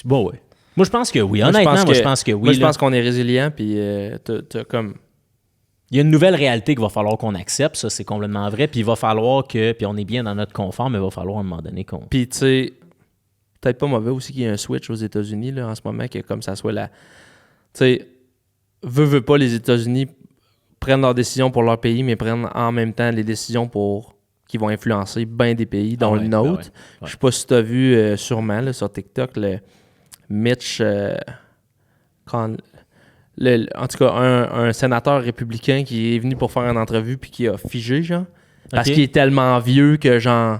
Bon, ouais. Moi, je pense que oui. Honnêtement, je pense que oui. Moi, je pense qu'on est résilient, puis t'as comme... Il y a une nouvelle réalité qu'il va falloir qu'on accepte, ça, c'est complètement vrai. Puis il va falloir que... Puis on est bien dans notre confort, mais il va falloir à un moment donné qu'on... Puis, tu sais, peut-être pas mauvais aussi qu'il y ait un switch aux États-Unis, là, en ce moment, que comme ça soit la... Tu sais, veut pas, les États-Unis prennent leurs décisions pour leur pays, mais prennent en même temps les décisions qui vont influencer bien des pays, dont le nôtre. Je sais pas si tu as vu sûrement là, sur TikTok, le Mitch... en tout cas, un sénateur républicain qui est venu pour faire une entrevue puis qui a figé, genre. Parce qu'il est tellement vieux que, genre,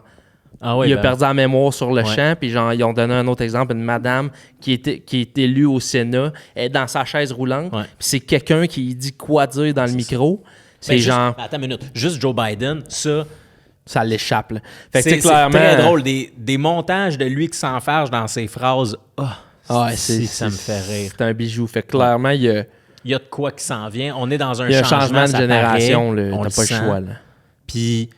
il a perdu la mémoire sur le champ. Puis, genre, ils ont donné un autre exemple, une madame qui est élue au Sénat, elle est dans sa chaise roulante. Puis c'est quelqu'un qui dit quoi dire dans le micro. C'est genre... Attends une minute. Juste Joe Biden, ça l'échappe, là. Fait que c'est clairement... très drôle. Des montages de lui qui s'enfarge dans ses phrases. Ça me fait rire. C'est un bijou. Fait que clairement, il y a de quoi qui s'en vient. On est dans un changement de génération. Là. On t'as pas le choix. Là. Puis,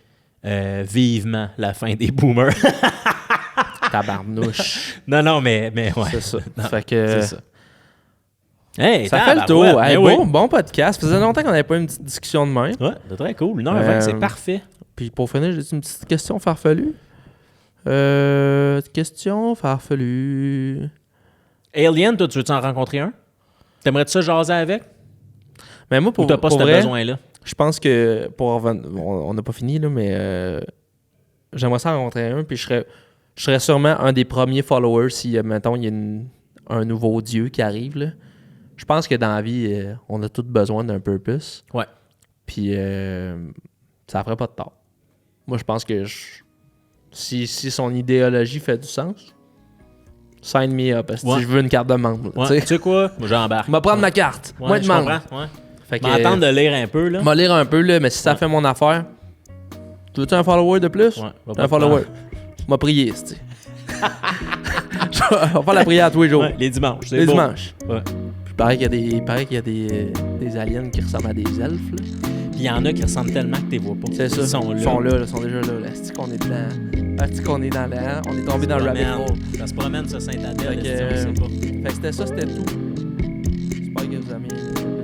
vivement, la fin des boomers. Tabarnouche. Non, mais ouais. C'est ça. Non, fait que... c'est ça. Hey, ça fait le tour. Hey, oui. Bon podcast. Ça faisait longtemps qu'on n'avait pas une petite discussion de même. Ouais, c'est très cool. Non, c'est parfait. Puis pour finir, j'ai une petite question farfelue. Question farfelue. Alien, toi, tu veux-tu en rencontrer un? T'aimerais-tu ça jaser avec? Mais moi, ou t'as pas ce besoin-là? Je pense que on n'a pas fini, là, mais j'aimerais ça en rencontrer un, puis je serais sûrement un des premiers followers si, mettons, il y a un nouveau dieu qui arrive, là. Je pense que dans la vie, on a tous besoin d'un purpose. Ouais. Puis ça ferait pas de tort. Moi, je pense que si son idéologie fait du sens, sign me up. Si je veux une carte de membre. Tu sais quoi? Moi, j'embarque. Je vais prendre ma carte. Moi, de membre. Fait que attendre de lire un peu, là. Je vais lire un peu, là, mais si ça fait mon affaire, tu veux-tu un follower de plus? Ouais. Un follower. Je vais prier, c'est. On va faire la prière à tous les jours. Ouais, les dimanches. Les dimanches. Ouais. Puis il paraît qu'il y a des aliens qui ressemblent à des elfes, là. Il y en a qui ressemblent tellement que tu les vois pas. C'est ça. Ils sont là. Ils sont déjà là. Est-ce qu'on est dedans? Est-ce qu'on est dans l'air? On est tombé dans le rabbit hole. Ça se promène, ça, Saint-Adèle. Fait que c'était ça, c'était tout. J'espère que vous aimez.